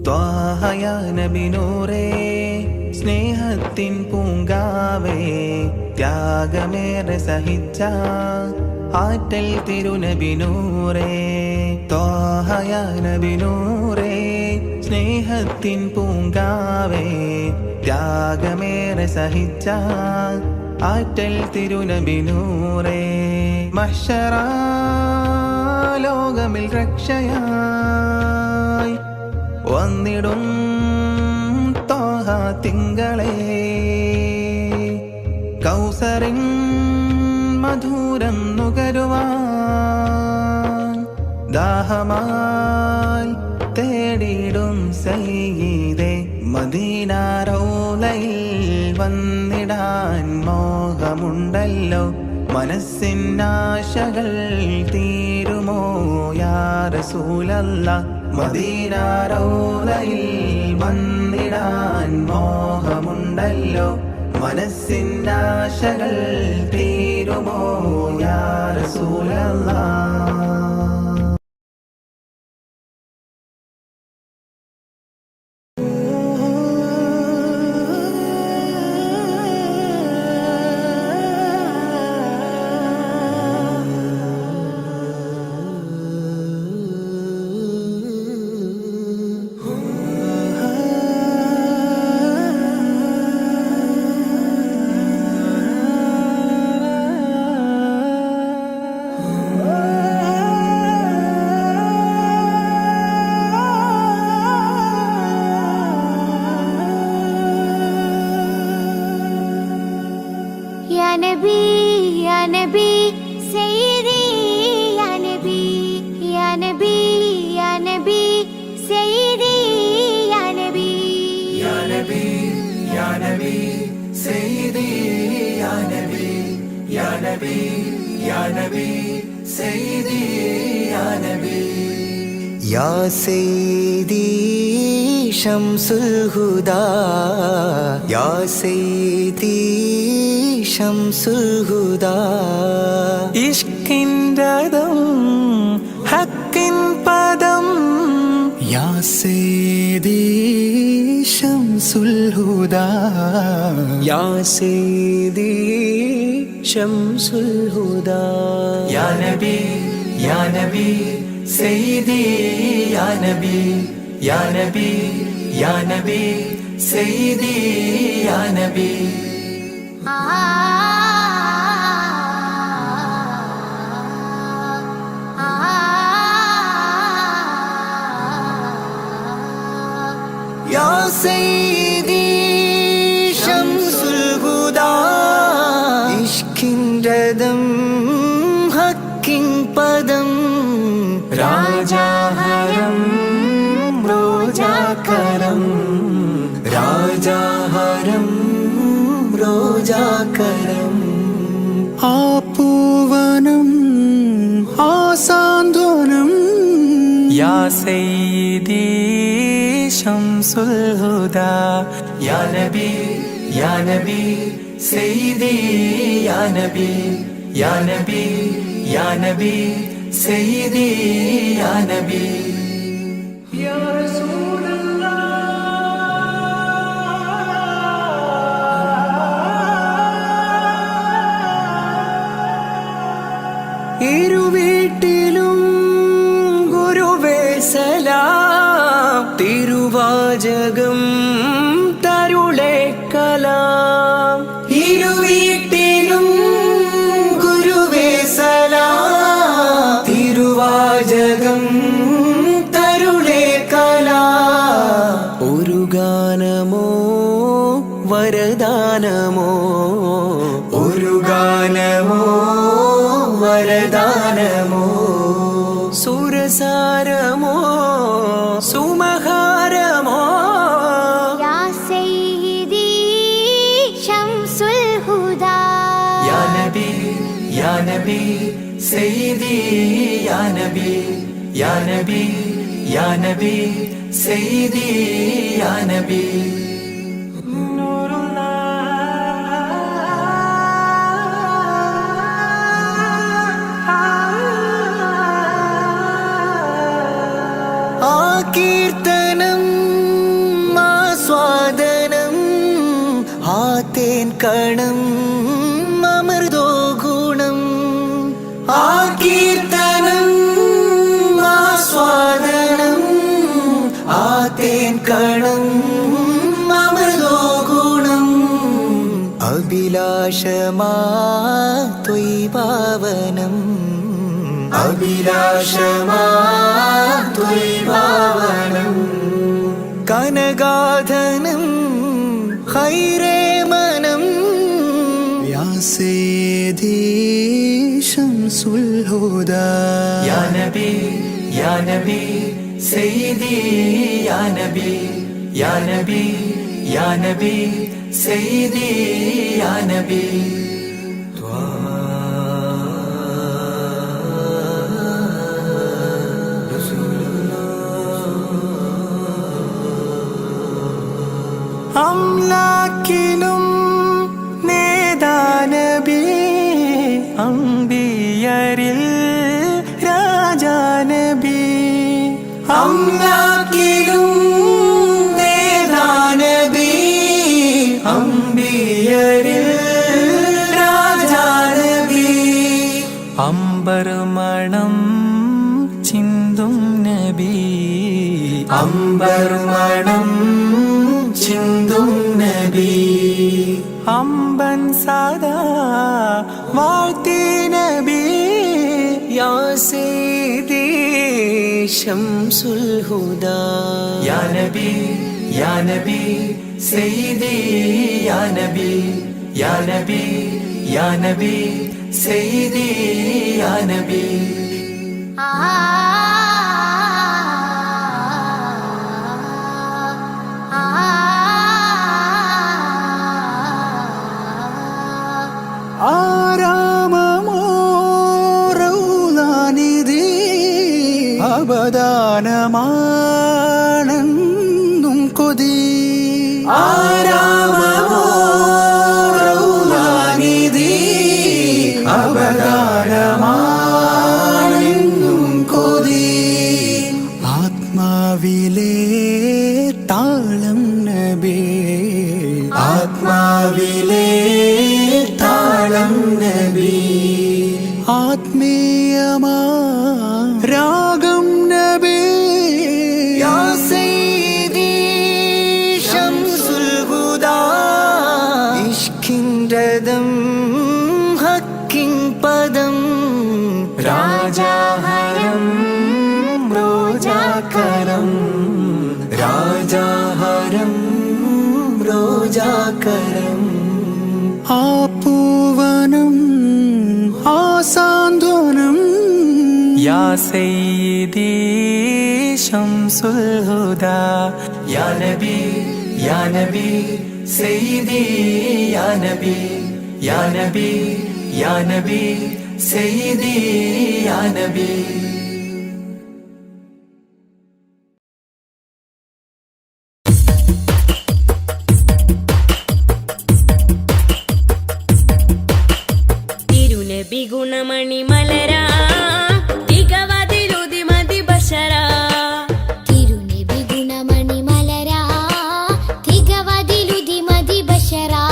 ത്വാഹയ നബി നൂറേ സ്നേഹത്തിൻ പൂങ്കാവേ ത്യാഗമേറെ സഹിച്ച ആറ്റൽ തിരുനബി നൂറേ ത്വാഹയ നബി നൂറേ സ്നേഹത്തിൻ പൂങ്കാവേ ത്യാഗമേറെ സഹിച്ച ആറ്റൽ തിരുനബി നൂറേ മഹ്ശറ ലോകമിൽ രക്ഷയായി വന്നിടും ത്വാഹ തിങ്കളേ കൗസറിൻ മധുരം നുകരുവാൻ ദാഹമാൽ തേടിടും സയ്യിദേ മദീന റൗളയിൽ വന്നിടാൻ മോഹമുണ്ടല്ലോ മനസ്സിനാശകൾ തീരുമോ യാ റസൂലല്ലാഹ് മദീന റൗളയിൽ വന്നിടാൻ മോഹമുണ്ടല്ലോ മനസ്സിനാശകൾ തീരുമോ യാ റസൂലല്ലാഹ് يا نبي سيدي يا نبي يا نبي يا نبي سيدي يا نبي يا نبي يا نبي سيدي يا نبي يا نبي يا نبي سيدي يا نبي يا سيدي شمس الهدى يا سيدي شمس الهدى ഇഷ്കിൻ രഥം ഹക്കിൻ പദം يا سيدي شمس الهدى يا سيدي شمس الهدى يا نبي يا نبي سيدي يا نبي يا نبي يا نبي سيدي يا نبي يا سيدي شمس الهدى ഇഷ്കിൻ രഥം ഹക്കിൻ പദം രാജാഹരം റോജാകരം രാജാഹരം റോജാകരം ആ പൂവനം ആ സാന്ത്വനം യാ സയ്യിദി ശംസുൽ ഹുദാ يا نبي يا نبي سيدي يا نبي يا نبي يا نبي سيدي يا نبي يا رسول ഇരുവീട്ടിലും ഗുരുവേ സലാം തിരുവാചകം തരുളേ കലാം ഇരുവീട്ടിലും ഗുരുവേ സലാം തിരുവാചകം തരുളേ കലാം ഒരു ഗാനമോ വരദാനമോ ഒരു ഗാനമോ വരദാനമോ സുരസാരമോ സുമഹാരമോ يا سيدي شمس الهدى يا نبي يا نبي سيدي يا نبي يا نبي يا نبي سيدي يا نبي نور ആ കീർത്തനം കണം അമൃതോ ഗുണം ആ കീർത്തനം ആസ്വാദനം ആ തേൻ കണം അമൃതോ ഗുണം അഭിലാഷമാ ത്വൈഭാവനം അഭിലാഷമാ ത്വൈഭാവനം കനകാധനം ഹൈരേ മനം യാ സയ്യിദി ശംസുൽ ഹുദാ യാ നബി യാ നബി സയ്യിദി യാ നബി യാ നബി യാ നബി സയ്യിദി യാ നബി അംലാക്കിലും നേദാനബി അംബിയരിൽ രാജാനബി അംലാക്കിലും നേദാനബി അംബിയരിൽ രാജാനബി അംബർമണം ചിന്തും നബി അംബർമണം ചിന്തും നബി അമ്പൻ സദാ വാഴ്ത്തി നബി യാ സയ്യിദി ശംസുൽ ഹുദാ യാ നബി യാ നബി സയ്യിദി യാ നബി യാ നബി യാ നബി സയ്യിദി യാ നബി ആരാമമോ റൗളാനിധി അബദാനമാണെന്നും കൊതി ആരാമമോ റൗളാനിധി അബദാനമാണെന്നും കൊതി ആത്മാവിലെ താളം നബി ആത്മാവിലെ താളം നബി ആത്മീയമാ രാഗം നബി യാ സയ്യിദി ശംസുൽ ഹുദാ ഇഷ്കിൻ രഥം ഹക്കിൻ പദം രാജാഹരം റോജാകരം രാജാഹരം റോജാകരം ആ പൂവനം ആ സാന്ത്വനം യാ സയ്യിദി ശംസുൽ ഹുദാ യാ നബി യാ നബി സയ്യിദി യാ നബി യാ നബി യാ നബി സയ്യിദി യാ നബി തിരുനബി ഗുണമണി മലരാ തികവതിലുതി മതി ബശരാ തിരുനബി ഗുണമണി മലരാ തികവതിലുതി മതി ബശരാ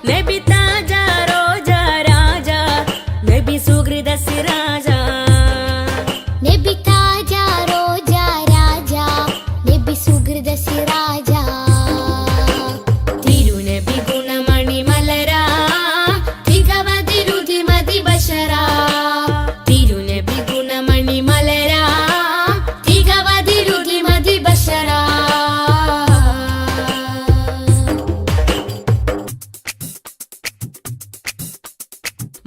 നബി താജ റോജ രാജ നബി സുഹൃദ സിരാജ നബി താജ റോജ രാജ നബി സുഹൃദ സിരാജ തിരുനബി ഗുണമണി മലരാ തികവതിലുതി മതി ബശരാ തിരുനബി ഗുണമണി മലരാ തികവതിലുതി മതി ബശരാ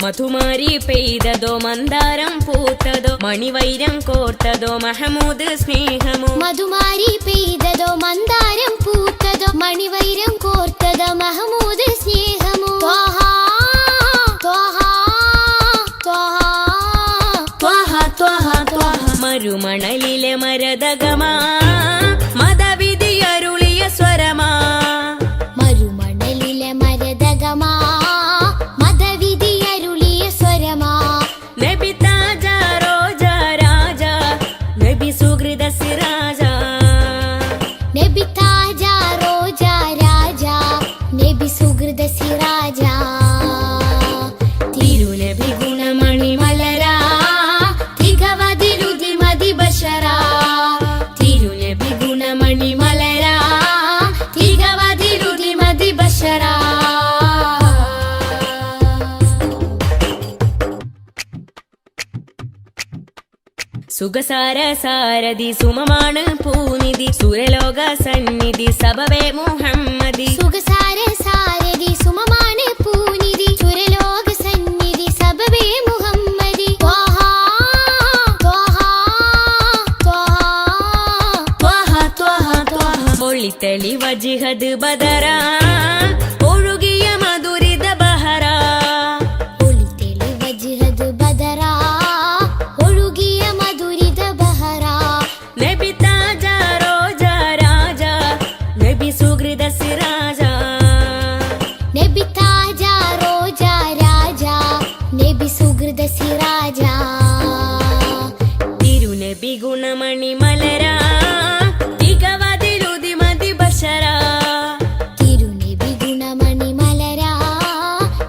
മധുമാരി പെയ്തതോ മന്ദാരം പൂത്തതോ മണിവൈരം കോർത്തതോ മഹമൂദ് സ്നേഹമോ മധുമാരി പെയ്തതോ മന്ദാരം പൂത്തതോ മണിവൈരം കോർത്തതോ മഹമൂദ് സ്നേഹമോ ത്വഹ ത്വഹ ത്വഹ ത്വഹ ത്വഹ ത്വഹ മരുമണലിലെ മരതകമാ മതവിധിയരുളിയ സ്വരമാ മരുമണലിലെ മരതകമാ മതവിധിയരുളിയ സ്വരമാ നബി താജ റോജ രാജ നബി സുഹൃദ സിരാജ നബി താജ റോജ രാജ നബി സുഹൃദ സിരാജ സുഖസാര സാരഥി സുമമാണ് പൂനിധി സുരലോക സന്നിധി സബവേ മുഹമ്മദി സുഖസാര സാരഥി സുമമാണ് പൂനിധി സുരലോക സന്നിധി സബബേ മുഹമ്മദി ത്വഹ ത്വഹ ത്വഹ ത്വഹ ത്വഹ ഒളിത്തളി വജിഹദ് ബദറ ഒഴുകിയ മധുരിത ബഹറ ഒളിതെളി വജ്ഹദ് ബദറ ഒഴുകിയ മധുരിത ബഹറ നബി താജ റോജ രാജ നബി സുഹൃദ സിരാജ നബി താജ റോജ രാജ നബി സുഹൃദ സിരാജ തിരുനബി ഗുണമണി മലര തികവതിലുതി മതി ബശര തിരുനബി ഗുണമണി മലര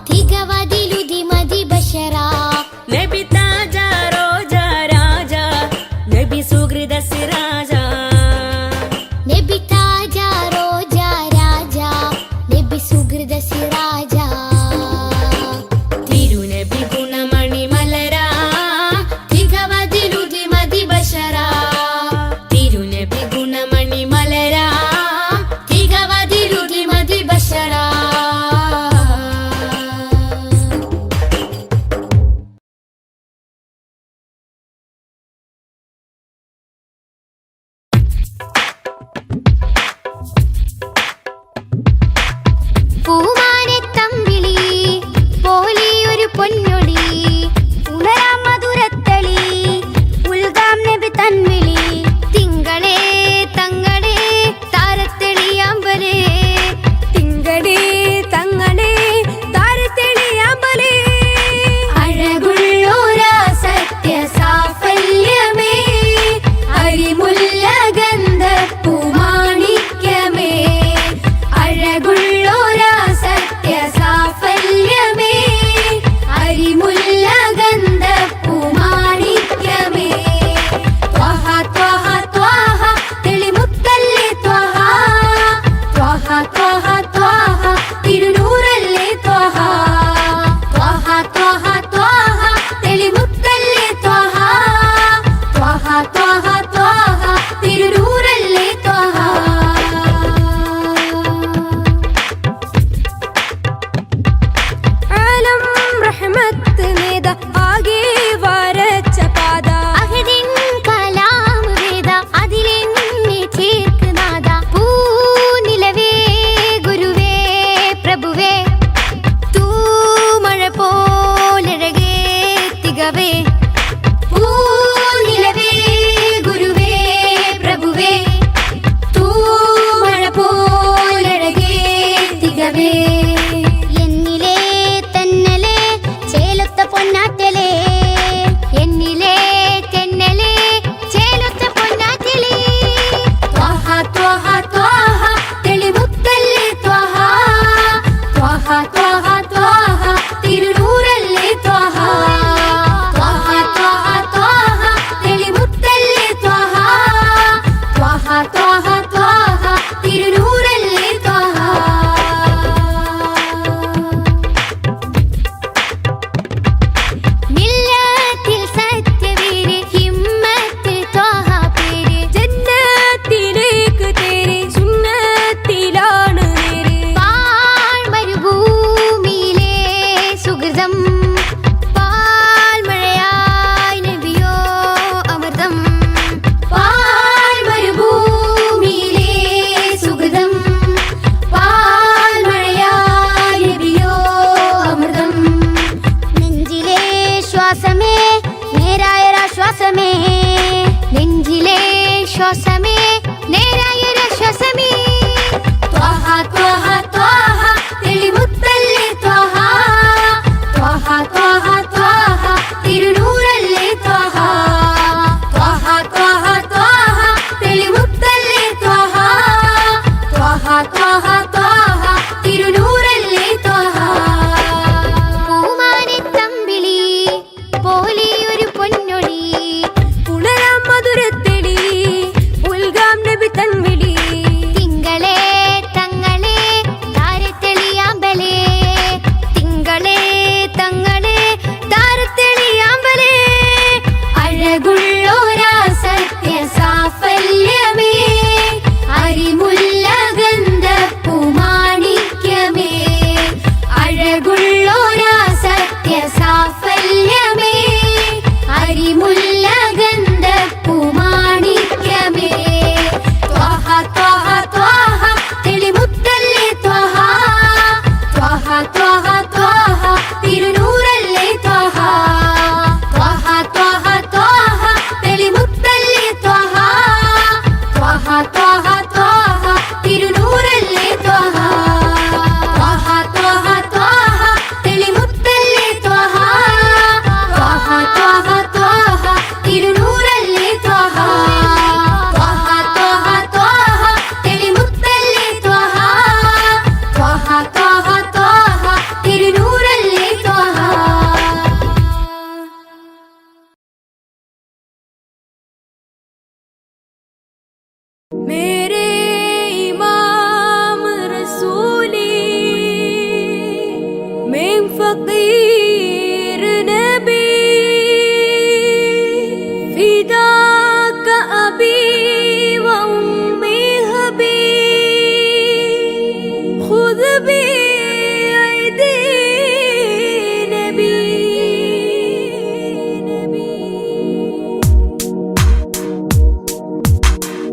തികവതിലുതി മതി ബശര നബി താജ റോജ രാജ നബി സുഹൃദ സിരാജ നബി താജ റോജ രാജ നബി സുഹൃദ സിരാജ തിരുനബി ഗുണമണി മലര തികവതിലുതി മതി ബശര തിരുനബി ഗുണമണി മലര തികവതിലുതി മതി ബശര പൂമാനെ തമ്പിളി പോലിയൊരു പൊന്നൊളി ഉണരാം മധുരത്തളി ഉൽഗാം നബി തൻവിളി തിങ്കളേ തങ്ങളെ താരത്തെളിയാമ്പലേ തിങ്കളേ തങ്ങളെ താരത്തെളിയാമ്പലേ അഴകുള്ളോരാ സത്യ സാഫല്യമേ അരിമുല്ല ഗന്ധ പൂമാണിക്യമേ അഴകുള്ളോരാ സത്യ സാഫല്യമേ അരിമുല്ല ഗന്ധ പൂമാണിക്യമേ ത്വഹ ത്വഹ ത്വഹ തെളിമുത്തല്ലേ ത്വഹ ത്വഹ ത്വഹ ത്വഹ തിരുനൂറല്ലേ ത്വഹ ത്വഹ ത്വഹ ത്വഹ തെളിമുത്തല്ലേ ത്വഹ ത്വഹ ത്വഹ ത്വഹ തിരുനൂറല്ലേ ത്വഹ ആലം റഹ്മത്ത് നേദ ആകെ വരച്ച പാദ അഹദിൻ കലാം വേദ അതിലെന്നെ ചേർക്കുനാദ പൂനിലവേ ഗുരുവേ പ്രഭുവേ തൂമഴ പോലഴകേ തികവേ പൂനിലവേ ഗുരുവേ പ്രഭുവേ തൂമഴ പോലഴകേ തികവേ എന്നിലേ തെന്നലേ ചേലൊത്ത പൊന്നാറ്റലേ എന്നിലേ തെന്നലേ ചേലൊത്ത പൊന്നാറ്റലേ ത്വഹ ത്വഹ ത്വഹ തെളിമുത്തല്ലേ ത്വഹ ത്വഹ ത്വഹ ത്വഹ തിരുനൂറല്ലേ ത്വഹ ത്വഹ ത്വഹ ത്വഹ തെളിമുത്തല്ലേ ത്വഹ ത്വഹ ത്വഹ ത്വഹ തിരുനൂറല്ലേ ത്വഹ മില്ലത്തിൽ സത്യവീര് ഹിമ്മത്ത് ത്വഹ പേര് ജന്നത്തിലേക്ക് തേര് സുന്നത്തിലാണ് നേര് പാഴ്മരുഭൂമിയിലെ സുഹൃതം പാൽമഴയായി നബിയോ അമൃതം പാഴ്മരുഭൂമിയിലെ സുഹൃതം പാൽമഴയായി നബിയോ അമൃതം നെഞ്ചിലെ ശ്വാസമേ നേരായൊരാശ്വാസമേ നെഞ്ചിലെ ശ്വാസമേ നേരായൊരാശ്വാസമേ ത്വഹ ത്വഹ ത്വഹ തെളിമുത്തല്ലേ ത്വഹ ത്വഹ ത്വഹ ത്വഹ തിരുനൂറല്ലേ ത്വഹ ത്വഹ ത്വഹ ത്വഹ തെളിമുത്തല്ലേ ത്വഹ ത്വഹ ത്വഹ ത്വഹ തിരുനൂറല്ലേ ത്വഹ പൂമാനെ തമ്പിളി പോലിയൊരു പൊന്നൊളി ഉണരാം മധുരത്തെളി ഉൽഗ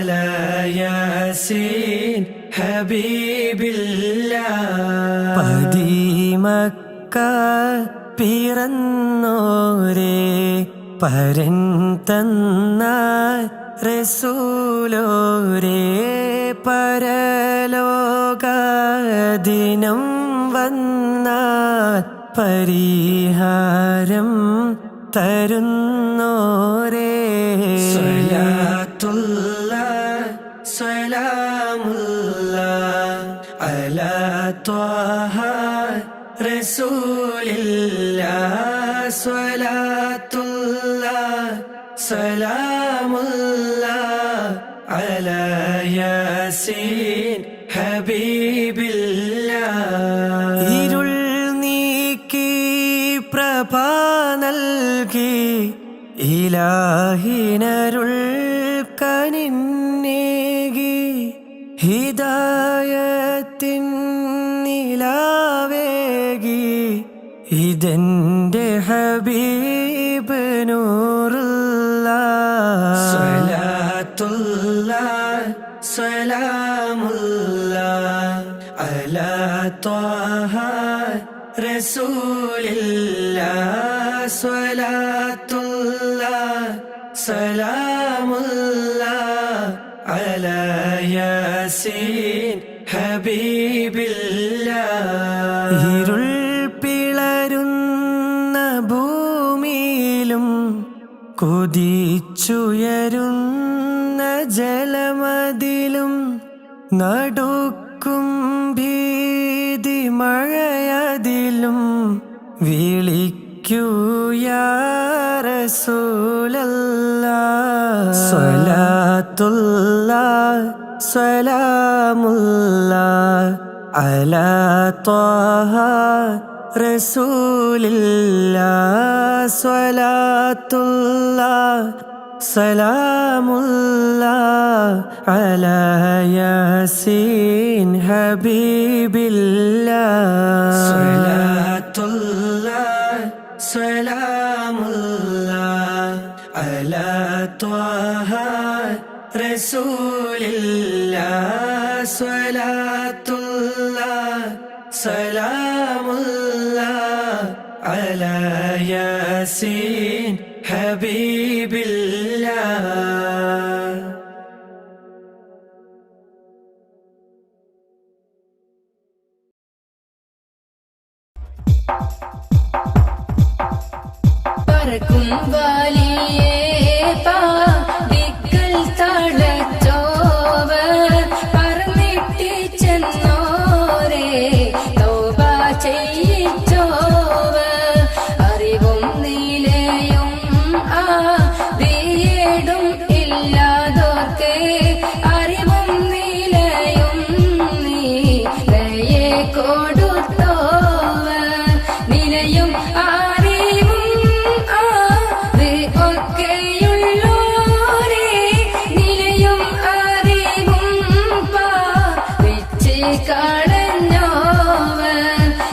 على ياسين حبيب الله പതിമക്ക പിറന്നോരേ പരൻ തന്ന റസൂലോരേ പരലോകദിനം വന്നാൽ പരിഹാരം തരുന്നോരേ സ്വലാത്തുല്ലാഹ് സലാമുല്ലാഹ് അലാ ത്വാഹ റസൂലില്ലാഹ് സ്വലാത്തുല്ലാഹ് സലാമുല്ലാഹ് അലാ യാസീൻ ഹബീബില്ലാഹ് ഇരുൾ നീക്കി പ്രഭ നൽകി ഇലാഹിനരുൾ കനിന്നേകി ഹിദായത്തിൻ നിലാവേകി ഇതെന്റെ ഹബീബ് നൂറുല്ലാഹ് സ്വലാത്തുല്ലാഹ് സലാമുല്ലാഹ് അലാ ത്വാഹ റസൂലില്ലാഹ് സ്വലാത്തുല്ലാഹ് സലാമുല്ലാഹ് അലാ യാസീൻ ഹബീബില്ലാഹ് ഇരുൾ പിളരുന്ന ഭൂമിയിലും കുതിച്ചുയരുന്ന ജലമതിലും നടുക്കും ഭീതി മഴയതിലും വിളിക്കൂ യാ റസൂലല്ലാഹ് സ്വലാത്തുല്ലാഹ് സലാമുല്ലാഹ് അലാ ത്വാഹ റസൂലില്ലാഹ് സ്വലാത്തുല്ലാഹ് സലാമുല്ലാഹ് അലാ യാസീൻ ഹബീബില്ലാഹ് സ്വലാത്തുല്ലാഹ് സലാമുല്ലാഹ് അലാ ത്വാഹ റസൂലില്ലാഹ് സ്വലാത്തുല്ലാഹ് സലാമുല്ലാഹ് അലാ യാസീൻ ഹബീബില്ലാഹ് പറക്കും വലിയേ പാടിക്കൽ തളച്ചോവർ പറന്നിട്ടി ചെന്നോരേ തൗബ ചെയ്യിച്ചോവർ അറിവും നിലയും ആദിയേടും ഇല്ലാതോർക്കേ അറിവും നിലയും നീലയെ കൊടുത്തോവർ നിലയും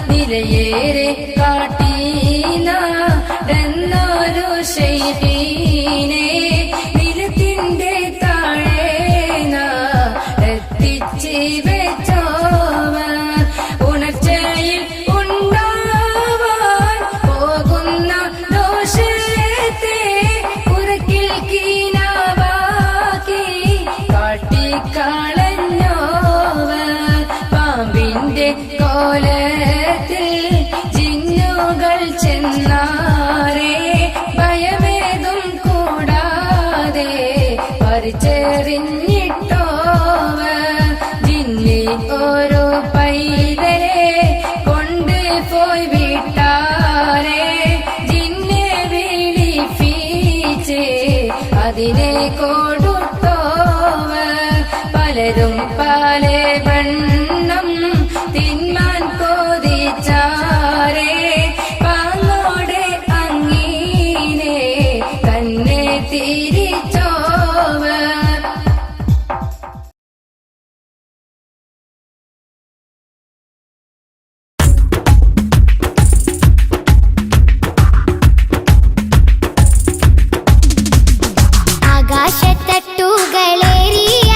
നിലയേറെ കാട്ടീനൊരു ശൈഖീനെ നിലത്തിന്റെ താഴെ എത്തിച്ച് വെച്ചോവൻ ഉണർച്ചയിൽ ഉണ്ടാവാൻ പോകുന്ന ദോഷത്തെ പുറക്കിൽ കീനാവാക്കി കാട്ടിക്കളഞ്ഞോവൻ പാമ്പിന്റെ കോലത്തിൽ ജിന്നുകൾ ചെന്നാരേ ഭയമേതും കൂടാതെ പരിചെറിഞ്ഞിട്ടോവൻ ജിന്നി ഓരോ പൈതരെ കൊണ്ട് പോയി വിട്ടാരേ ജിന്നെ വിളിപ്പിച്ച് അതിനെ കൊടുത്തോവൻ പലരും പല വണ്ണം തിന്മാൻ കോതിച്ചാരേ പാങ്ങോടെ അങ്ങീനെ തന്നെ തിരിച്ചോവൻ ആകാശത്തട്ടുകളേറി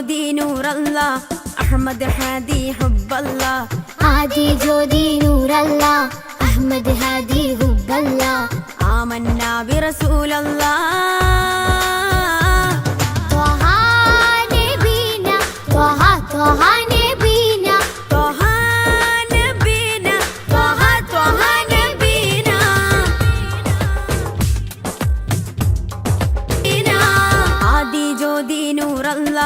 ജ്യോതി നൂറല്ല അഹമ്മദ് ഹാദി ഹുബ്ബല്ല ആദി ജ്യോതി നൂറല്ല അഹമ്മദ് ഹാദി ഹുബ്ബല്ല ആമന്നാ ബിറസൂലല്ലാ ത്വഹ നബീന ത്വഹ ത്വഹ നബീന ത്വഹ നബീന ത്വഹ ത്വഹ നബീന ആദി ജ്യോതി നൂറല്ല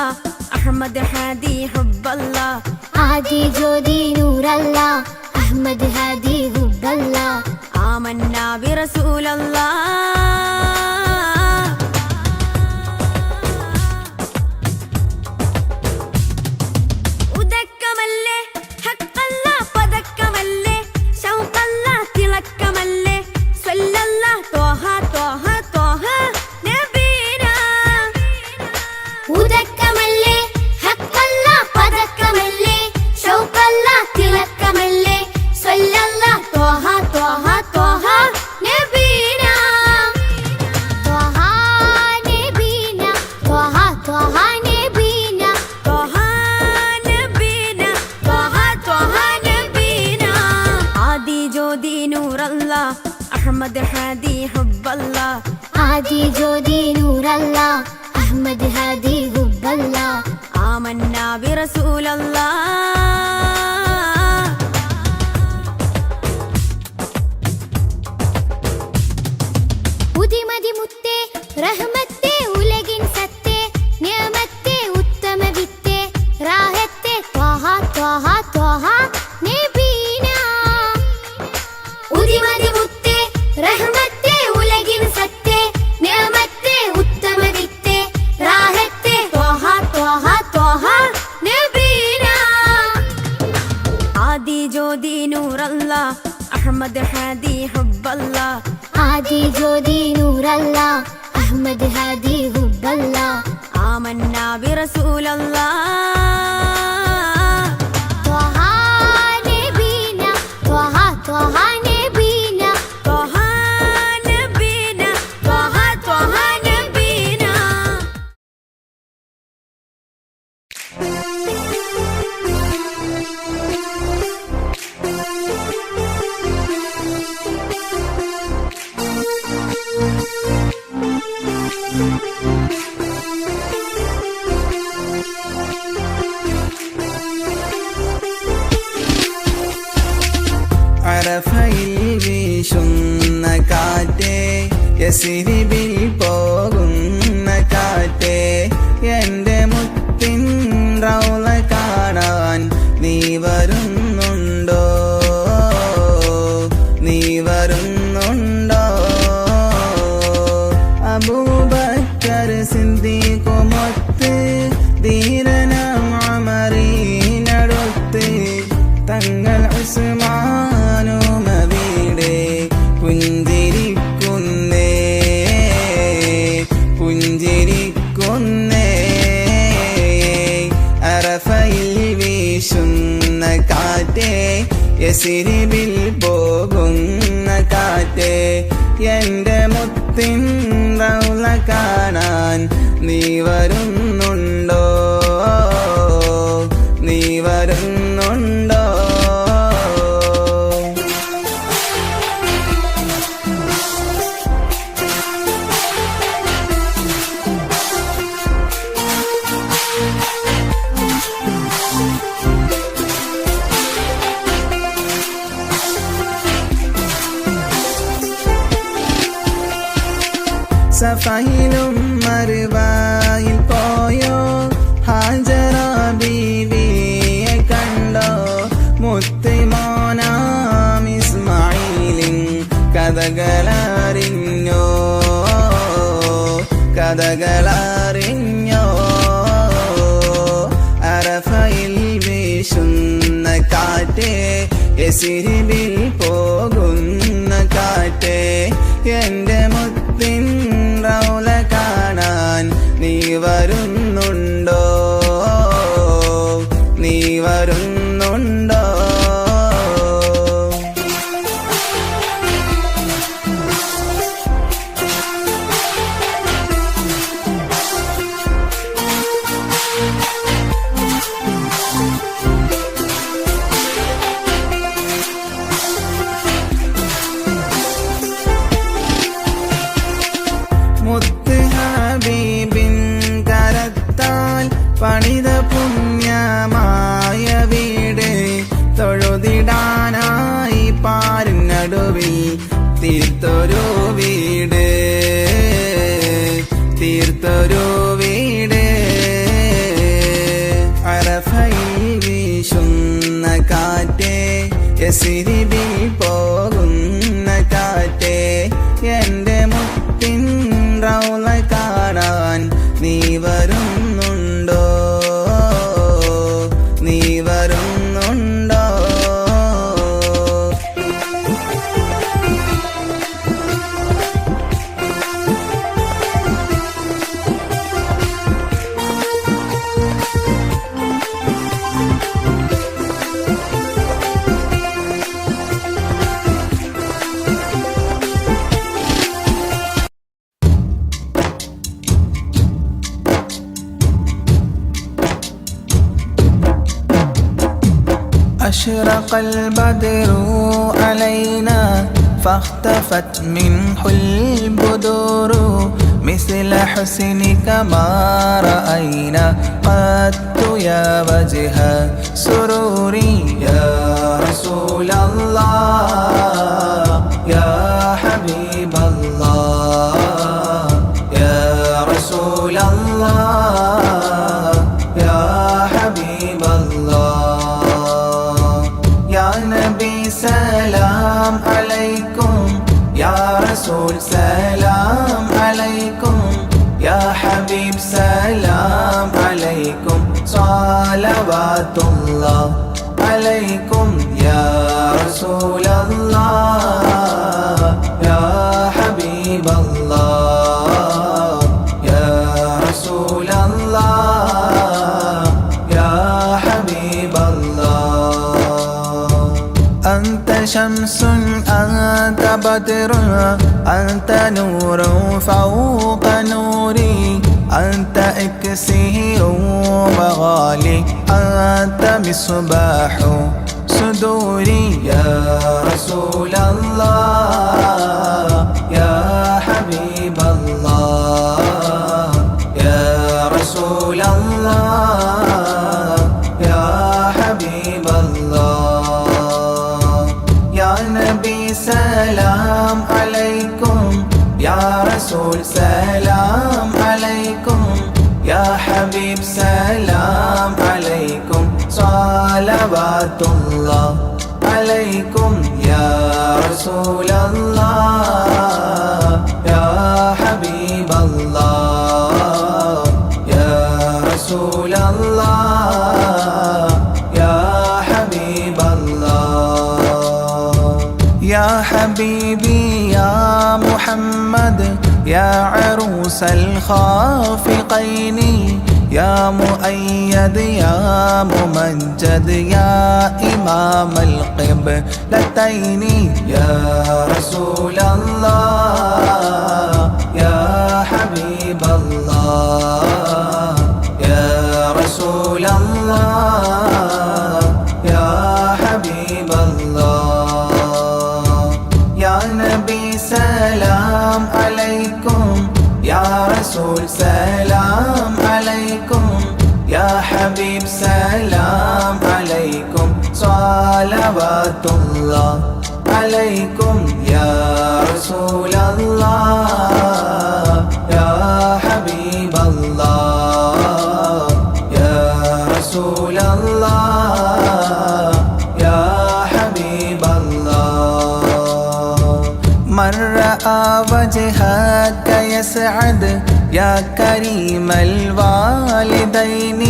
അഹമ്മദ് ഹാദി ഹുബ്ബല്ല ആദി ജ്യോതി നൂറല്ല അഹമ്മദ് ഹാദി ഹുബ്ബല്ല ആമന്നാ ബിറസൂലല്ലാ ഉദക്കമല്ലേ ഹഖല്ല പദക്കമല്ലേ ശൗഖല്ല തിളക്കമല്ലേ സ്വല്ലല്ലാ ത്വഹ ത്വഹ ത്വഹ നബീന ഉദക്കമല്ലേ ഹഖല്ല പദക്കമല്ലേ ശൗഖല്ല തിളക്കമല്ലേ സ്വല്ലല്ലാ ത്വഹ ത്വഹ ത്വഹ നബീന ത്വഹ നബീന ത്വഹ ത്വഹ നബീന ത്വഹ നബീന ത്വഹ ത്വഹ നബീന ആദി ജ്യോതി നൂറല്ല അഹമ്മദ് ഹാദി ഹുബ്ബല്ല ആദി ജ്യോതി നൂറല്ല അഹമ്മദ് ഹാദി ഹുബ്ബല്ല ആമന്നാ ബിറസൂലല്ലാ ഉദിമതി മുത്തേ റഹ്മത്തേ ഉലകിൻ സത്തേ നിയമത്തേ ഉത്തമ വിത്തേ റാഹത്തേ ത്വഹ ത്വഹ ത്വഹ നബീന ഉദിമതി മുത്തേ റഹ്മത്തേ ഉലകിൻ സത്തേ നിയമത്തേ ഉത്തമ വിത്തേ റാഹത്തേ ത്വഹ ത്വഹ ത്വഹ നബീന ആദി ജ്യോതി നൂറല്ല അഹമ്മദ് ഹാദി ഹുബ്ബല്ല ആദി ജ്യോതി നൂറല്ല അഹമ്മദ് ഹാദി ഹുബ്ബല്ല ആമന്നാ ബിറസൂലല്ലാ ത്വഹ നബീന ത്വഹ ത്വഹ നബീന ത്വഹ നബീന ത്വഹ ത്വഹ നബീന അറഫയിൽ വീശുന്ന കാറ്റേ യസ്രിബിൽ പോകുന്ന കാറ്റേ എൻ്റെ മുത്തിൻ റൗള കാണാൻ നീ വരുന്നുണ്ടോ നീ വരുന്നുണ്ടോ അബൂബക്കർ സിദ്ദീഖുമൊത്ത് ധീരനാം ഉമറിനടുത്ത് തങ്ങൾ ഉസ്മാനും അവിടെ പുഞ്ചിരിക്കുന്നേ പുഞ്ചിരിക്കുന്നേ അറഫയിൽ വീശുന്ന കാറ്റേ യസ്രിബിൽ പോകുന്ന കാറ്റേ എൻ്റെ മുത്തിൻ റൗള കാണാൻ നീ വരുന്നുണ്ടോ നീ വരുന്നുണ്ടോ സഫയിലും മറുവായിൽ പോയോ ഹാജറ ബീവിയെ കണ്ടോ മുത്തുമോനാം ഇസ്മായിലിൻ കഥകളറിഞ്ഞോ കഥകളറിഞ്ഞോ അറഫയിൽ വീശുന്ന കാറ്റേ യസ്രിബിൽ പോകുന്ന കാറ്റേ എൻ്റെ മുത്തിൻ റൗള കാണാൻ നീ വരുന്നുണ്ടോ നീ വരുന്നുണ്ടോ തീർത്തൊരു വീട്, തീർത്തൊരു വീട്. അറഫയിൽ വീശുന്ന കാറ്റേ, യസ്രിബിൽ പോകുന്ന കാറ്റേ, എന്റെ മുത്തിൻ റൗള കാണാൻ നീ വരുന്നുണ്ടോ, നീ വരുന്നുണ്ടോ? أشرق البدر علينا فاختفت منه البدور مثل حسنك ما رأينا قط يا وجه سروري يا رسول الله يا حبيب الله يا رسول الله يا حبيب الله يا نبي سلام عليكم يا رسول سلام عليكم يا حبيب سلام عليكم صلوات الله عليكم يا رسول الله يا حبيب الله يا رسول الله يا حبيب الله أنت شمس أنت بدر أنت نور فوق نوري أنت إكسير وغالي أنت مصباح صدوري يا رسول الله يا حبيب الله يا رسول الله يا حبيب الله يا نبي سلام عليكم يا رسول سلام عليكم يا حبيب سلام عليكم صلوات الله عليكم يا رسول الله يا حبيب الله يا رسول الله يا حبيب الله يا حبيبي يا محمد يا عروس الخافقين يا مؤيد يا ممجد يا إمام القبلتين يا رسول الله يا حبيب الله يا رسول الله يا حبيب الله يا نبي سلام عليكم يا رسول سلام عليكم يا حبيب سلام عليكم صلوات الله عليكم يا رسول الله يا حبيب الله يا رسول الله يا حبيب الله من رأى وجهك يسعد يا كريم الوالدين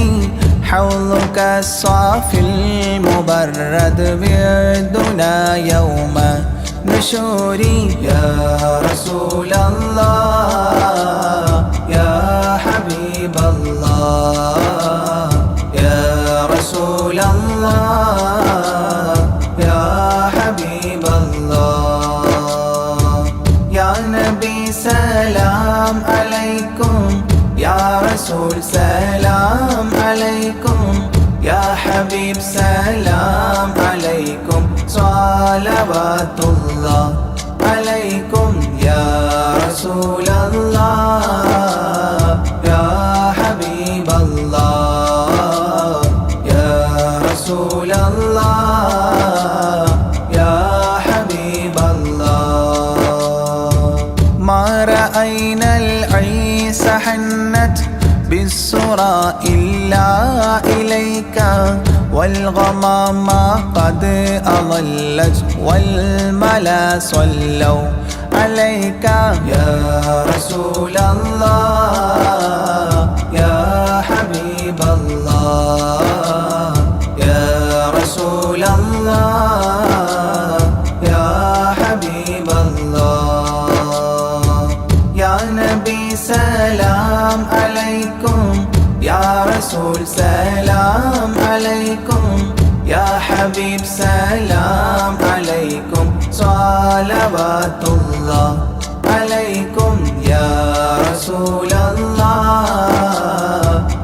حوضك الصافي المبرد وردنا يوم نشوري يا رسول الله يا حبيب الله يا رسول الله يا حبيب الله يا نبي سلام عليكم يا رسول سلام عليكم يا حبيب سلام عليكم صلوات الله عليكم يا رسول الله يا حبيب الله يا رسول الله يا حبيب الله أين العيس حنت بالسرى إلا إليك والغمام قد أظلت والملا صلوا عليك يا رسول الله يا حبيب الله يا رسول الله يا حبيب الله يا نبي سلام عليكم يا رسول سلام عليكم يا حبيب سلام عليكم صلوات الله عليكم يا رسول الله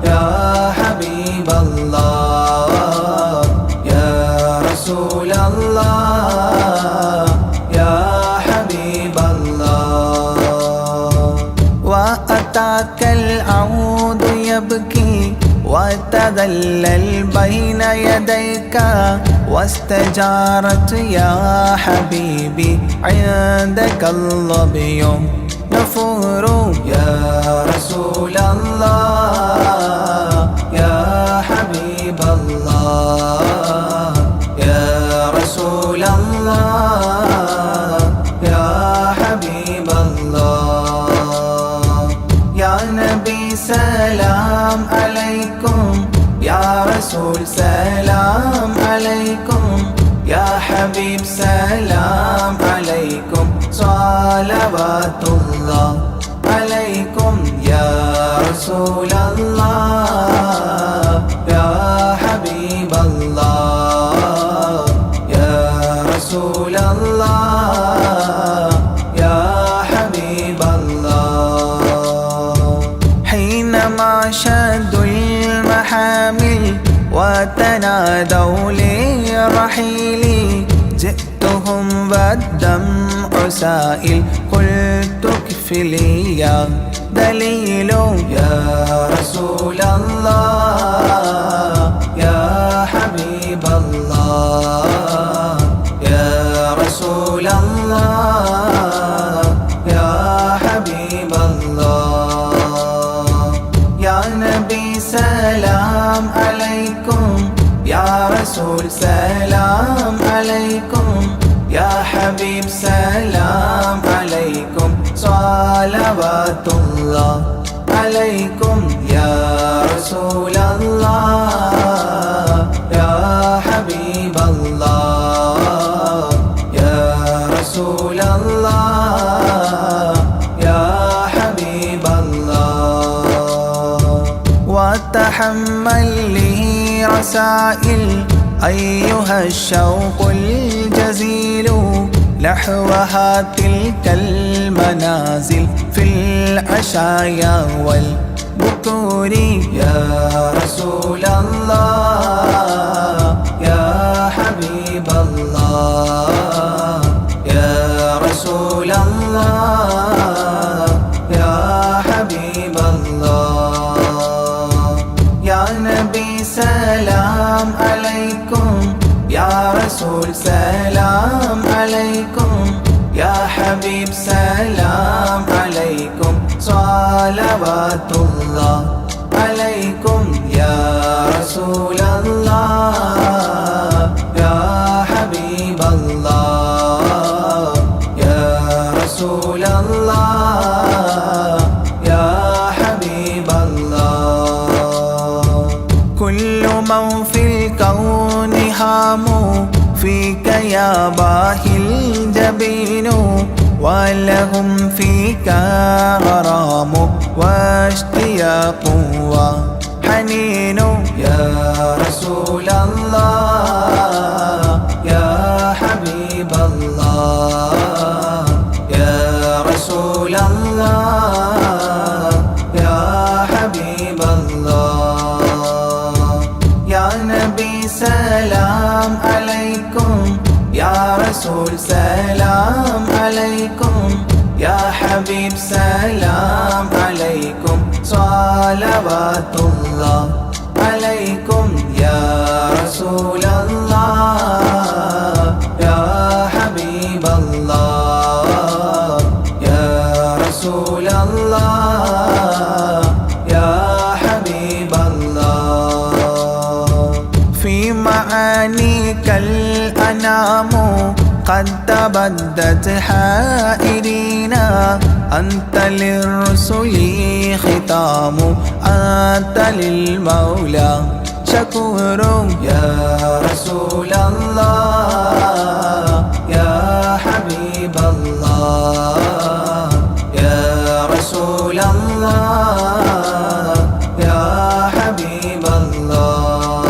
يا حبيب الله يا رسول الله يا حبيب الله وأتاك العود يبكي وتذلل بين يديك واستجارت يا حبيبي عندك الظبي نفور يا رسول الله يا حبيب الله يا رسول الله يا حبيب الله يا نبي سلام عليكم يا رسول سلام عليكم يا حبيب سلام عليكم صلوات الله عليكم يا رسول الله يا حبيب الله يا رسول الله يا حبيب الله حينما شدوا المحامل وتنادوا لرحيلي جئتهم والدمع سائل قلت اكفلي يا دليل يا رسول الله يا حبيب الله يا رسول الله يا حبيب الله يا نبي سلام عليكم يا رسول سلام عليكم يا حبيب سلام عليكم صلوات الله عليكم يا رسول الله يا حبيب الله يا رسول الله يا حبيب الله وتحمل لي رسائل أيها الشوق الجزيل نحوها تلك المنازل في العشايا والبكور يا رسول الله يا حبيب الله يا رسول الله يا حبيب الله يا نبي سلام عليكم يا رسول سلام عليكم يا حبيب سلام عليكم صلوات الله عليكم يا رسول الله يا حبيب الله يا رسول الله يا حبيب الله كل من في الكون هام فيك يا باهي الجبين ولهم فيك غرام واشتياق وحنين يا رسول الله يا حبيب الله يا رسول الله يا حبيب الله يا نبي سلام عليكم يا رسول سلام عليكم يا حبيب سلام عليكم صلوات الله عليكم يا رسول الله يا حبيب الله يا رسول قد تبدت حائرين أنت للرسل ختام أنت للمولى شكور يا رسول الله يا حبيب الله يا رسول الله يا حبيب الله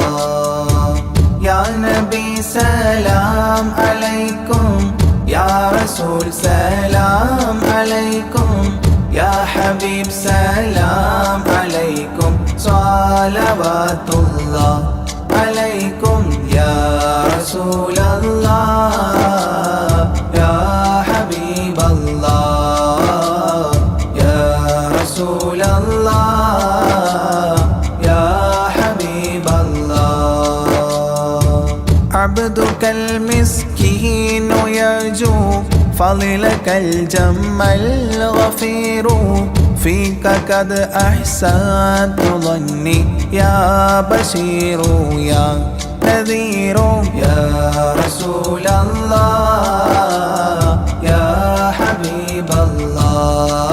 يا نبي سلام عليكم يا رسول سلام عليكم يا حبيب سلام عليكم صلوات الله عليكم يا رسول الله يا حبيب الله يا رسول الله يا حبيب الله عبدك المسكين يرجو فضلك الجم الغفير فيك قد أحسنت ظني يا بشير يا نذير يا رسول الله يا حبيب الله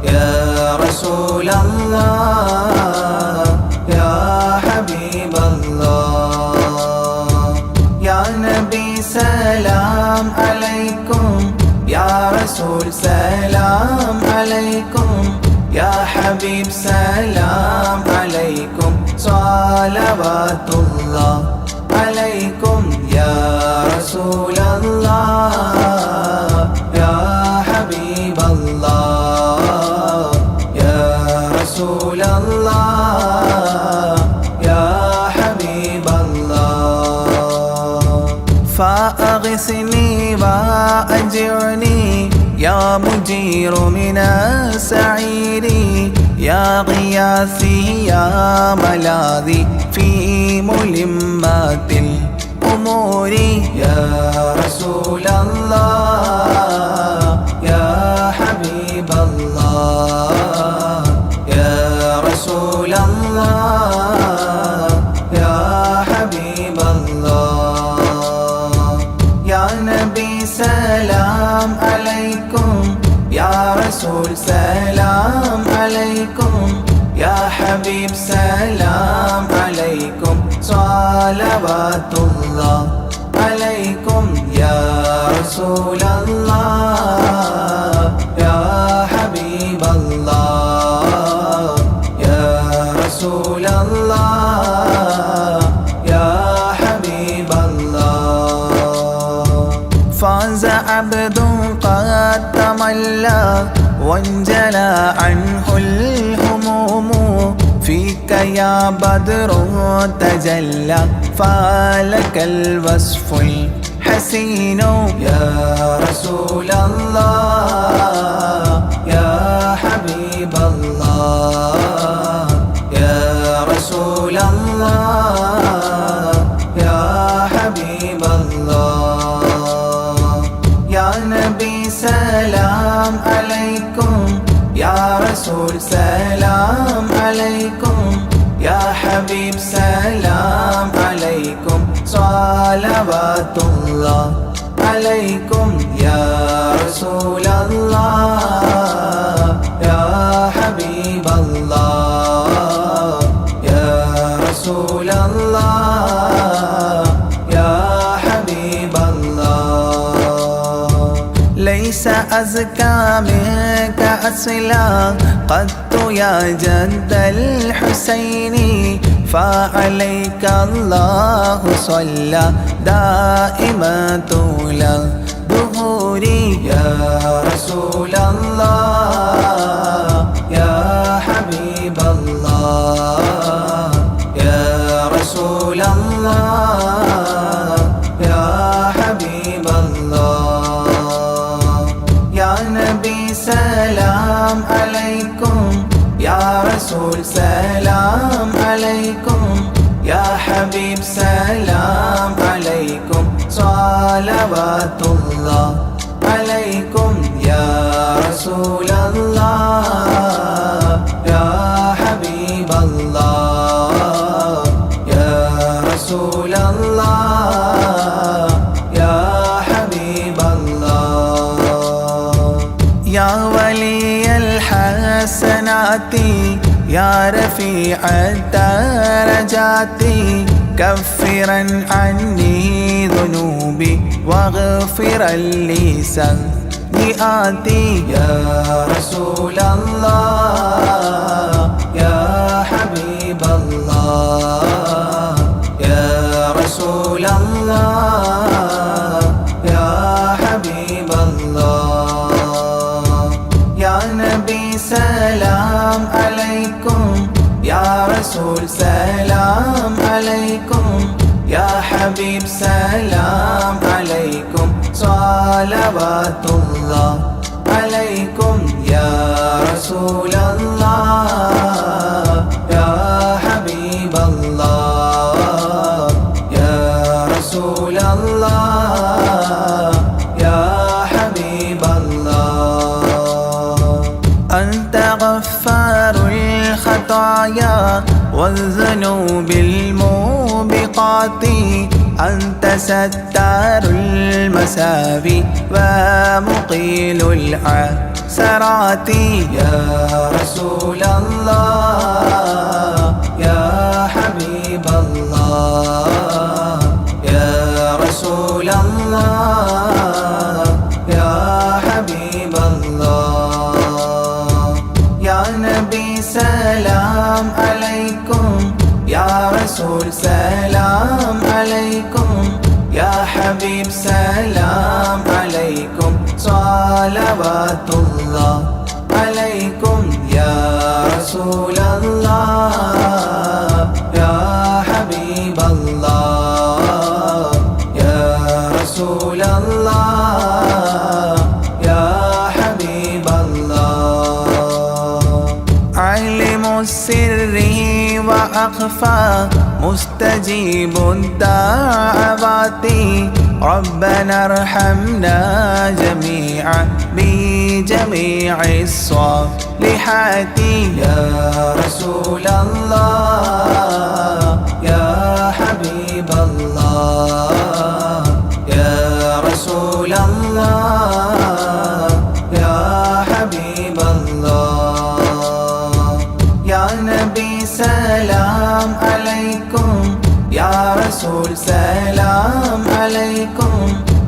يا رسول الله يا حبيب الله يا نبي سلام عليكم يا رسول سلام عليكم يا حبيب سلام عليكم صلوات الله عليكم يا رسول الله يا حبيب الله يا رسول الله يا حبيب الله فأغثني وأجرني يا مجير من السعير يا غياثي يا ملاذي في ملمات الأمور يا رسول الله يا حبيب الله يا رسول الله يا حبيب الله يا نبي سلام عليكم يا رسول سلام عليكم يا حبيب سلام عليكم صلوات الله عليكم يا رسول الله يا حبيب الله يا رسول الله يا حبيب الله فاز عبد قد تملى وانجلى عنه الهموم فيك يا بدر تجلى فلك الوصف الحسين يا رسول الله يا حبيب الله يا رسول الله يا حبيب الله يا نبي سلام عليكم يا رسول سلام عليكم يا حبيب سلام عليكم صلوات الله عليكم يا رسول الله يا حبيب الله يا رسول الله يا حبيب الله ليس أزكى منك أصلا قدت يا جد الحسين فعليك الله صلى دائما طول الدهور يا رسول الله يا حبيب الله يا رسول الله يا حبيب الله يا نبي سلام عليكم يا رسول سلام عليكم يا حبيب سلام عليكم صلوات الله عليكم يا رسول الله يا حبيب الله يا رسول الله يا يا ولي الحسنات يا رفيع الدرجات كفرا عني ذنوبي واغفرا لي سيئاتي يا رسول الله يا حبيب الله يا رسول الله يا حبيب الله يا نبي سلام عليكم يا رسول سلام عليكم يا حبيب سلام عليكم صلوات الله عليكم يا رسول الله يا حبيب الله يا رسول الله يا حبيب الله أنت غفار الخطايا والذنوب الموبقات أنت ستار المساوي ومقيل العثرات يا رسول الله يا حبيب الله يا رسول الله يا حبيب الله يا نبي سلام عليكم يا رسول سلام عليكم يا حبيب سلام عليكم صلوات الله عليكم يا رسول الله يا حبيب الله يا رسول الله يا حبيب الله علم السر وأخفى مستجيب الدعوات ربنا ارحمنا جميعا بجميع الصالحات يا رسول الله يا حبيب الله يا رسول الله يا حبيب الله يا نبي سلام عليكم يا رسول سلام عليكم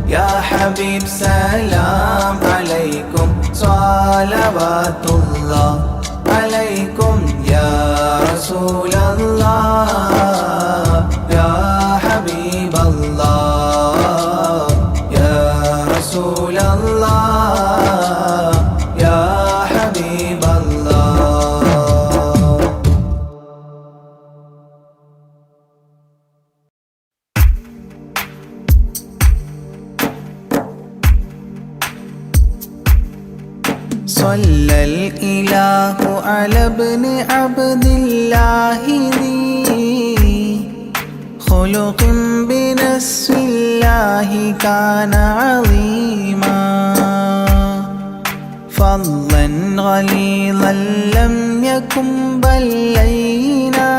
يا حبيب سلام عليكم صلوات الله عليكم يا رسول الله يا حبيب الله يا رسول الله يا حبيب الله صلى الإله على ابن عبد الله ذي خلق بنص الله كان عظيما فضلا غليظا لم يكن بل لينا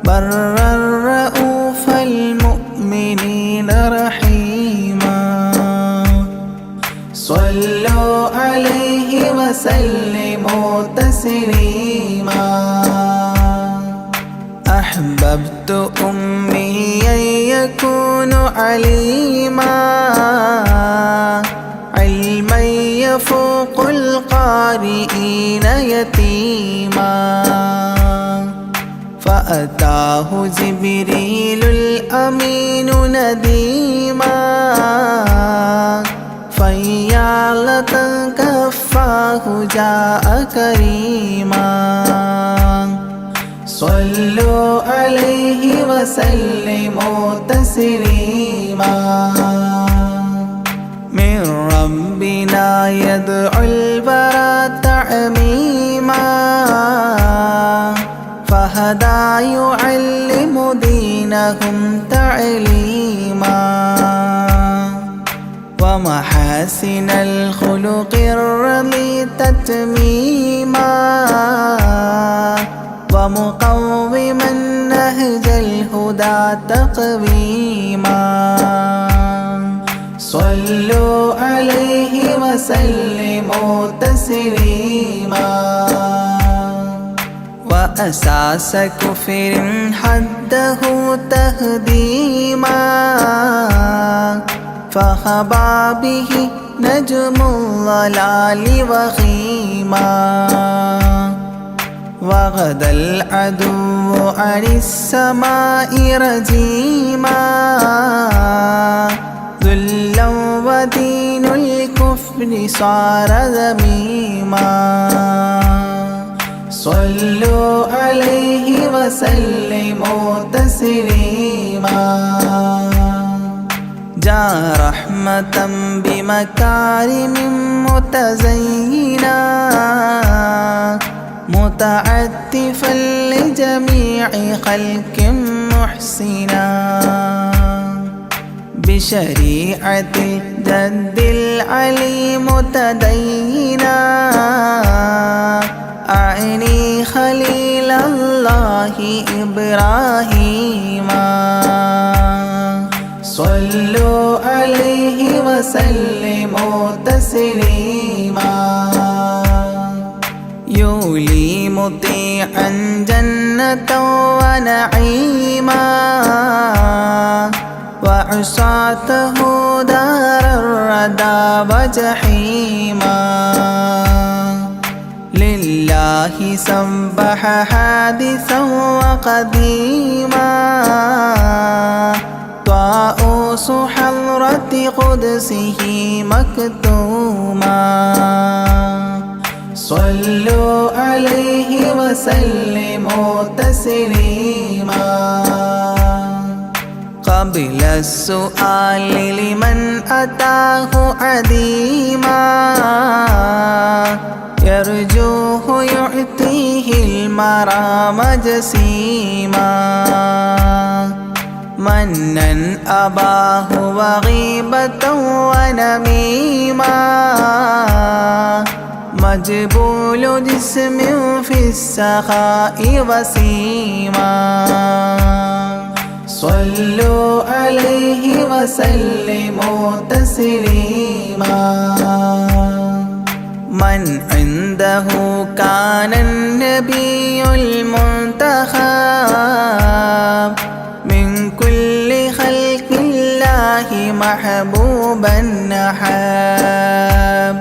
برا رؤوف المؤمنين رحيما صلوا عليه وسلموا تسليما أحببت أمي يكون عليما علما يفوق القارئين يتيما فأتاه جبريل الأمين نديما فيالة كفاه جاء كريما صلوا عليه وسلموا تسليما من ربنا يدعو البراء تعميما فهدى يعلم دينهم تعليما ومحاسن الخلق الرضي تتميما ومقوما نهج الهدى تقويما صلوا عليه وسلموا تسليما وأساس كفر حده تهديما فخبا به نجم الضلال وخيما وغدا العدو عن السماء رجيما ذلا ودين الكفر صار ذميما صلوا عليه وسلموا تسليما جاء رحمة بمكارم متزينا متعتفا لجميع خلق محسنا بشريعة الجد العلي متدينا أعني خليل الله إبراهيم صلوا عليه وسلموا تسليما يولي مطيعا جنة ونعيما وعصاته دار الردى وجحيما لله سبح حادثا وقديما طاؤوس حضرة قدسه مكتوما صلوا عليه وسلموا تسليما قبل السؤال لمن أتاه عديما يرجوه يعطيه المرام جسيما منا أباه وغيبة ونميما مجبول جسم في السخاء وسيما صلوا عليه وسلموا تسليما من عنده كان النبي المنتخب من كل خلق الله محبوبا نحب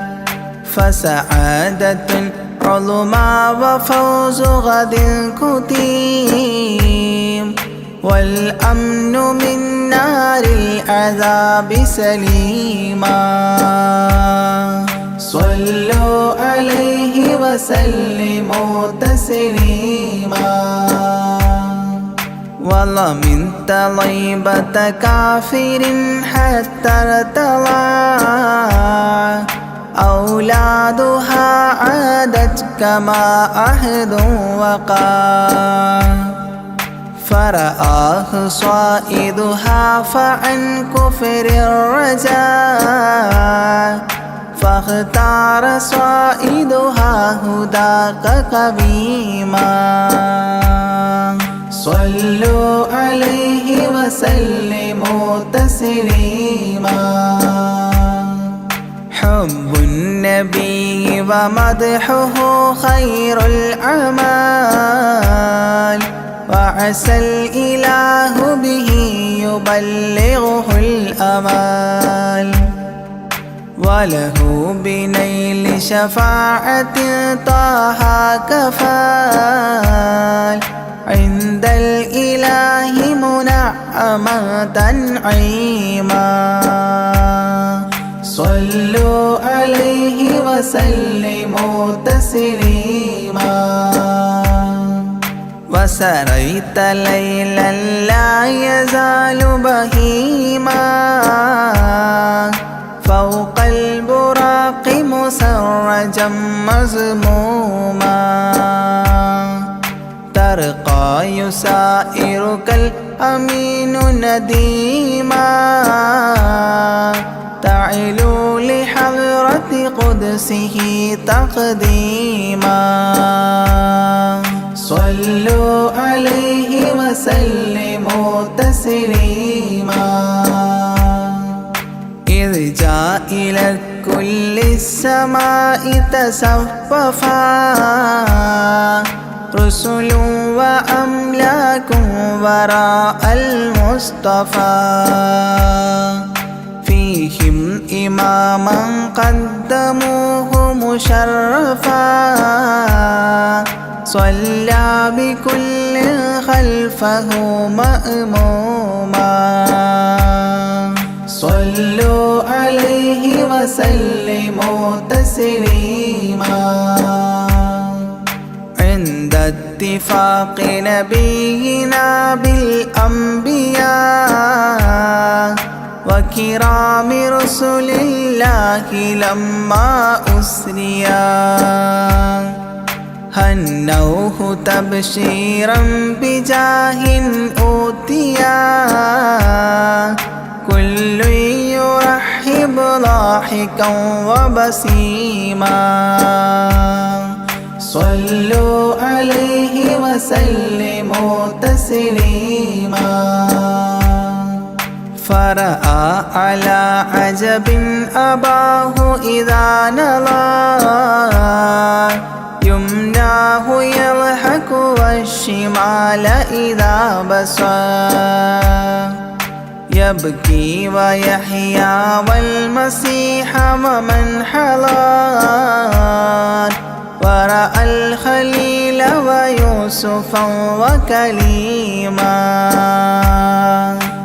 فسعادة عظمى وفوز غد كتيم والأمن من نار العذاب سليما صلوا عليه وسلموا تسليما والله من طيبة كافر حتى ارتضى أولادها عادت كما عهد وقع فرآه صائدها فعن كفر الرجاء فاختار صائدها هداك قويما صلوا عليه وسلموا تسليما حب النبي ومدحه خير الأعمال وعسى الإله به يبلغه الأمال وله بنيل شفاعة طه كفال عند الإله منعما تنعيما صلوا عليه وسلموا تسليما وسريت ليلا لا يزال بهيما فوق البراق مسرجا مزموما ترقى يسائرك الأمين نديما تعلو لحضرة قدسه تقديما صلوا عليه وسلموا تسليما إذ جاء إلى كل السماء تصففا رسل وأملاك وراء المصطفى فيهم إماما قدموه مشرفا صلى بكل خلفه مأموما صلوا عليه وسلموا تسليما عند اتفاق نبينا بالأنبياء وكرام رسل الله لما أسريا هنوه تبشيرا بجاه أوتيا كل يرحب ضاحكا وبسيما صلوا عليه وسلموا تسليما فرأى على عجب أباه إذا نظر يمناه يضحك والشمال إذا بصر يبكي ويحيى والمسيح ومن حضر ورأى الخليل ويوسفا وكليما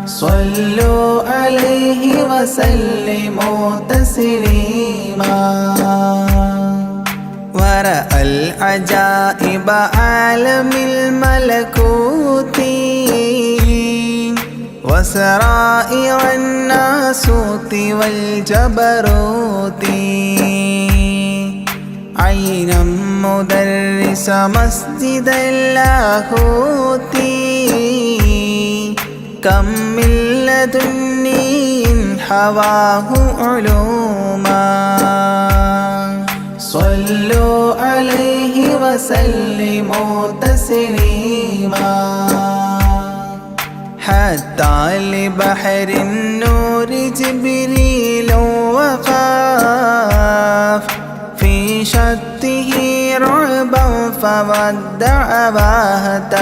صلوا عليه وسلموا تسليما ورأى العجائب عالم الملكوت وسرائر الناسوت والجبروت عينا مدرس مسجد اللاهوت كم من لدني حواه علوما صلوا عليه وسلموا تسليما حتى لبحر النور جبريل وقاف في شته رعبا فودع وهتاف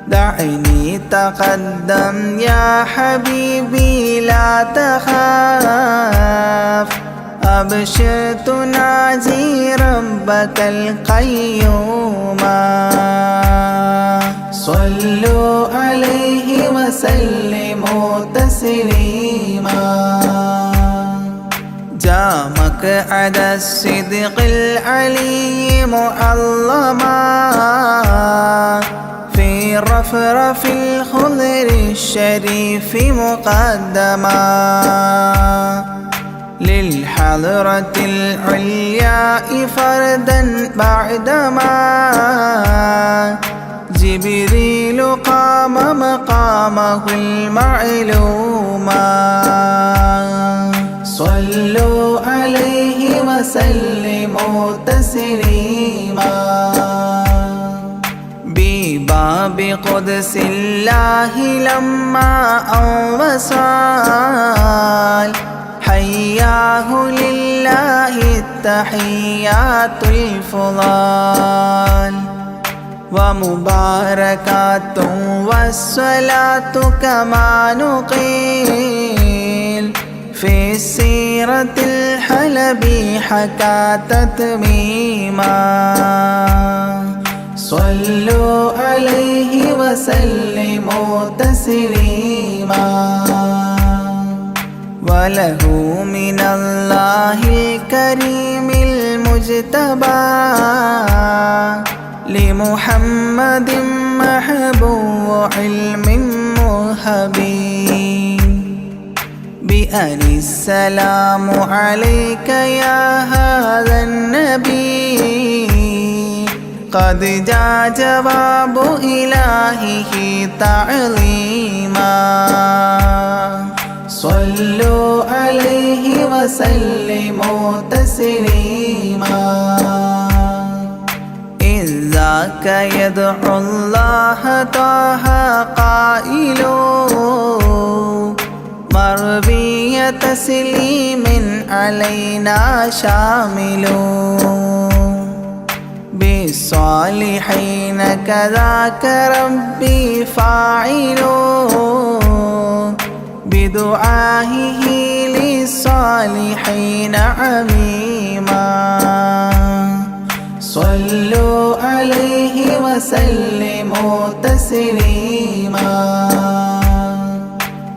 دعني تقدم يا حبيبي لا تخاف أبشر تناجي ربك القيوم صلوا عليه وسلموا تسليما جاء مقعد الصدق العلي معظما في رفرف الخضر الشريف مقدما للحضرة العلياء فردا بعدما جبريل قام مقامه المعلوما صلوا عليه وسلموا تسليما بباب قدس الله لما أوصال حياه لله التحيات الفضال ومباركات والصلاة كما نقيل في السيرة الحلبي حكى تتميما صلوا عليه وسلموا تسليما وله من الله الكريم المجتبى لمحمد محبوب علم مهبي بأن السلام عليك يا هذا النبي قد جاء جواب إلهه تعظيما صلوا عليه وسلموا تسليما إذ ذاك يدعو الله طه قائل مربية تسليم علينا شامل بالصالحين كذاك ربي فاعل بدعائه للصالحين عميما صلوا عليه وسلموا تسليما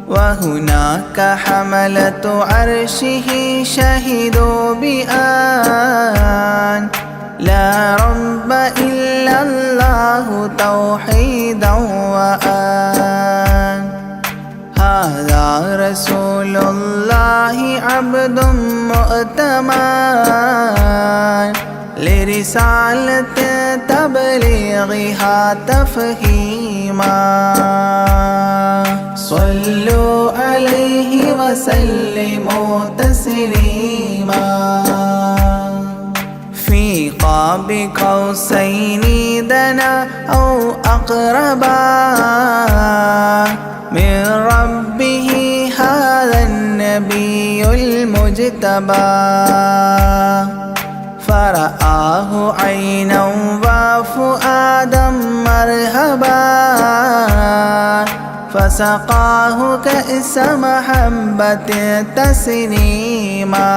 وهناك حملة عرشه شهدوا بأن لا رب إلا الله توحيدا وأن هذا رسول الله عبد مؤتمن لرسالة تبليغها تفهيما صلوا عليه وسلموا تسليما في قاب قوسين دنا أو أقربا من ربه هذا النبي المجتبى فرآه عينا وفؤادا مرهبا فسقاه كأس محبة تسنيما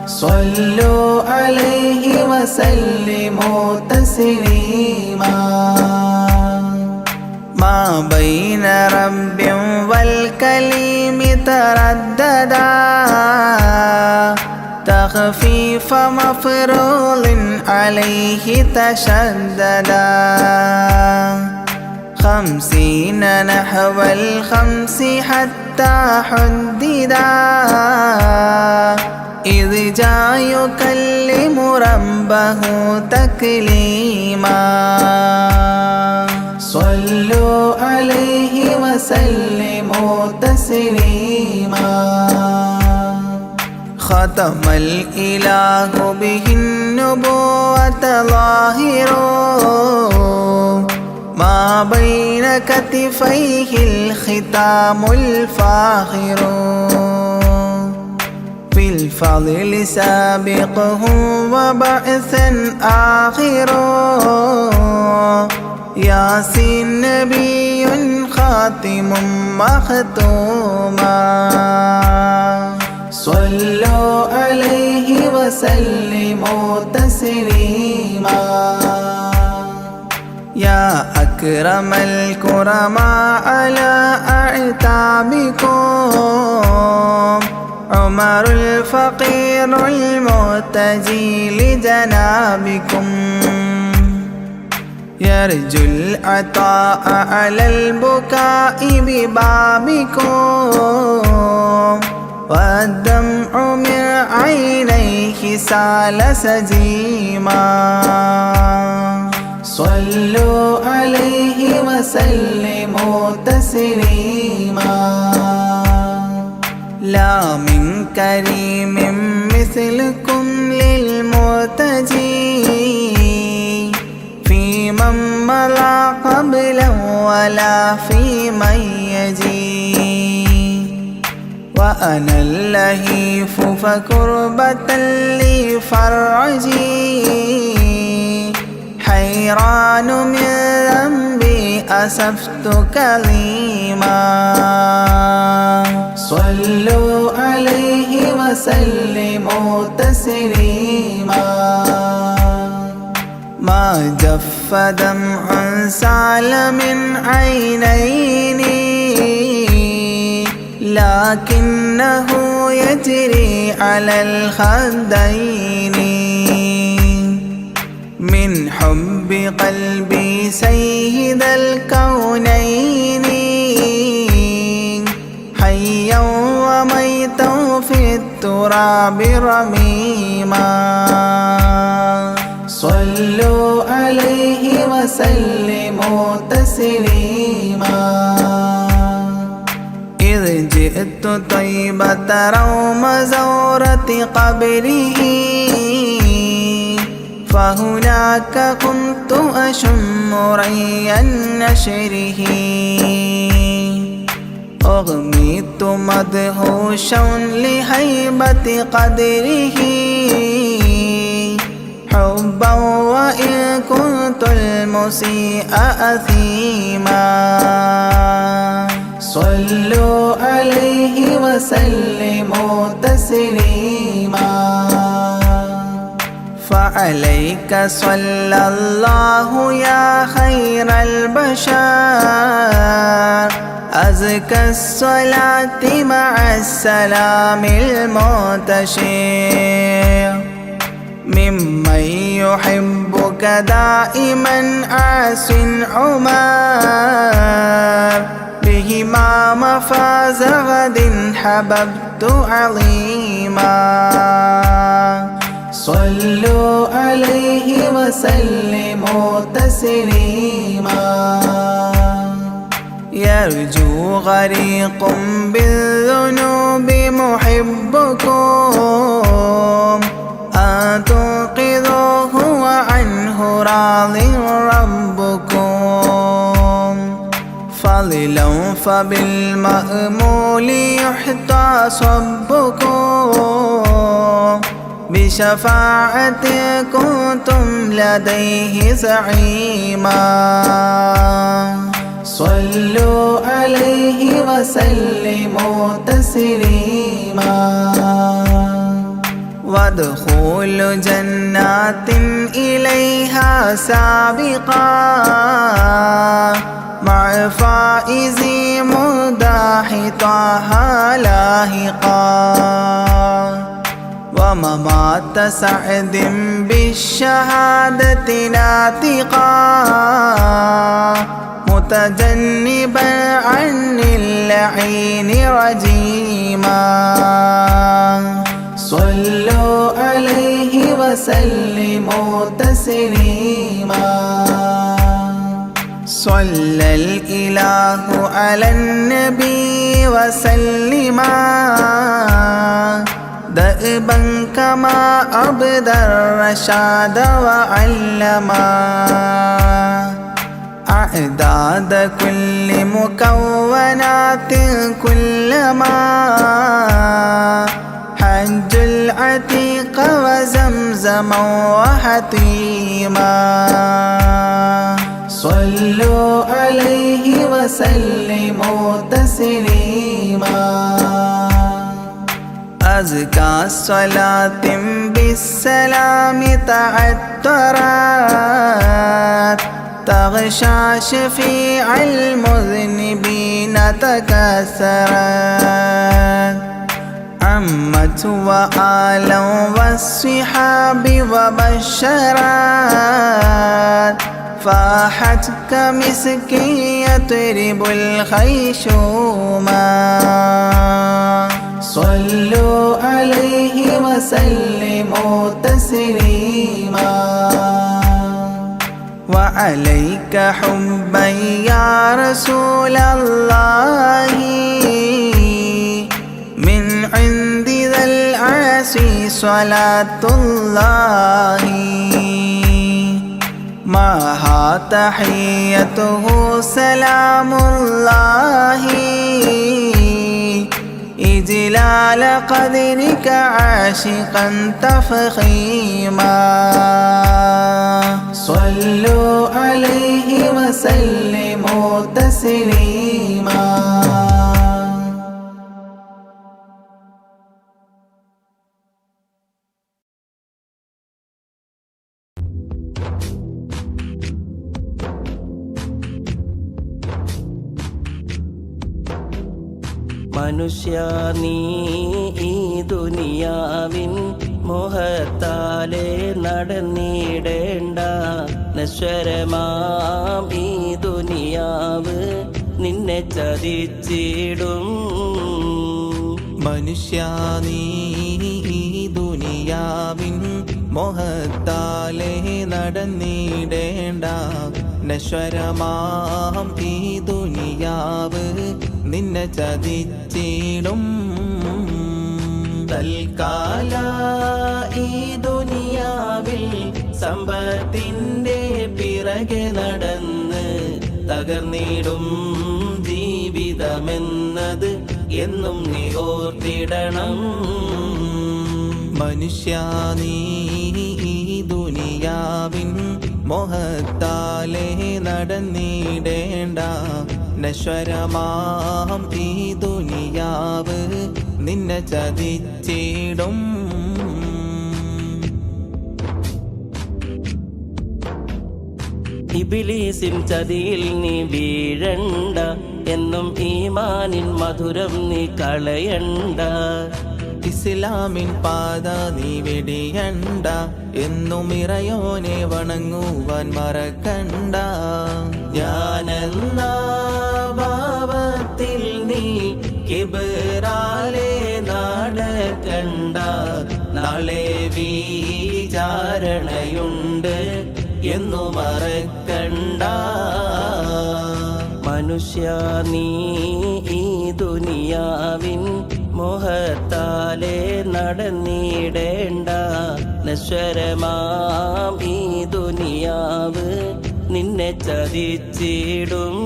صلوا عليه وسلموا تسليما ما بين رب والكليم ترددا تخفيف مفروض عليه تشددا 50 نحو 5 حتى حددا إذ جاء يكلم ربه تكليما صلوا عليه وسلموا تسليما ختم الإله به النبوة ظاهر ما بين كتفيه الختام الفاخر في الفضل سابقه وبعثا آخر ياسين نبي خاتم مختوما صلوا عليه وسلموا تسليما يا أكرم الكرماء على أعتابكم عمر الفقير المرتجي لجنابكم يرجو العطاء على البكاء ببابكم والدمع من عينيه سال سجيما صلوا عليه وسلموا تسليما لا من كريم مثلكم للمرتجي في من مضى قبلا ولا في من يجي وأنا اللهيف فكربة لي فرجي حيران من ذنبي أسفت كظيما صلوا عليه وسلموا تسليما ما جف دمع سال من عينيني لكنه يجري على الخدين من حب قلبي سيد الكونين حيا وميتا في التراب رميما صلوا عليه وسلموا تسليما إذ جئت طيبة روم زورة قبره فهناك كنت أشم ري نشره أغنيت مدهوشا لهيبة قدره حبا وإن كنت المسيء أثيما صلوا عليه وسلموا تسليما فعليك صلى الله يا خير البشر أزكى الصلاة مع السلام المنتشر ممن يحبك دائما عاص عمر بهما مفاز غد حببت عظيما صلوا عليه وسلموا تسليما يرجو غريق بالذنوب محبكم أن تنقذوه وعنه راض ربكم فضلا فبالمأمول يحتى صبكم بشفاعة كنتم لديه زعيما صلوا عليه وسلموا تسليما وادخلوا جنات إليها سابقا مع فائز مداح طه لاحقا وممات سعد بالشهادة ناطقا متجنبا عن اللعين رجيما صلوا عليه وسلموا تسليما صلى الإله على النبي وسلما دأبا كما أبدى الرشاد وعلما أعداد كل مكونات كلما حج العتيق وزمزما وحتيما صلوا عليه وسلموا تسليما أزكى الصلاة بالسلام تعترت تغشى شفيع المذنبين تكسرت عمت وآلا والصحاب وبشرت فاحت كمسك يطرب الخيشوما صلوا عليه وسلموا تسليما وعليك حبا يا رسول الله من عند ذا العرش صلاة الله معها تحيته سلام الله إجلال قدرك عاشقا تفخيما صلوا عليه وسلموا تسليما മനുഷ്യ നീ ഈ ദുനിയാവിൻ മോഹത്താലെ നടന്നിടേണ്ട നശ്വരമാം ഈ ദുനിയാവ് നിന്നെ ചതിച്ചിടും മനുഷ്യ നീ ഈ ദുനിയാവിൻ മോഹത്താലെ നടന്നിടേണ്ട നശ്വരമാം ഈ ദുനിയാവ് നിന്നെ ചതിച്ചിടും തൽക്കാല ഈ ദുനിയാവിൽ സമ്പത്തിന്റെ പിറകെ നടന്ന് തകർന്നിടും ജീവിത ഫലമെന്നത് എന്നും നീ ഓർത്തിടണം. മനുഷ്യ നീ ഈ ദുനിയാവിൻ മോഹത്താലേ നടന്നിടേണ്ട. നശ്വരമാം ഈ ദുനിയാവ് നിന്നെ ചതിച്ചിടും. ഇബ്ലീസിൻ ചതിയിൽ നീ വീഴണ്ട, എന്നും ഈമാനിൻ മധുരം നീ കളയണ്ട. ഇസ്ലാമിൻ പാത നീ വെടിയണ്ട, എന്നും ഇറയോനെ വണങ്ങുവാൻ മറക്കണ്ട. ഞാനെന്ന ഭാവത്തിൽ നീ കിബറാലെ നടക്കണ്ട. നാളെ വിചാരണയുണ്ട് എന്നു മറക്കണ്ട. മനുഷ്യ നീ ഈ ദുനിയാവിൻ മോഹത്താലെ നടന്നിടേണ്ട. നശ്വരമാം ഈ ദുനിയാവ് നിന്നെ ചതിച്ചിടും.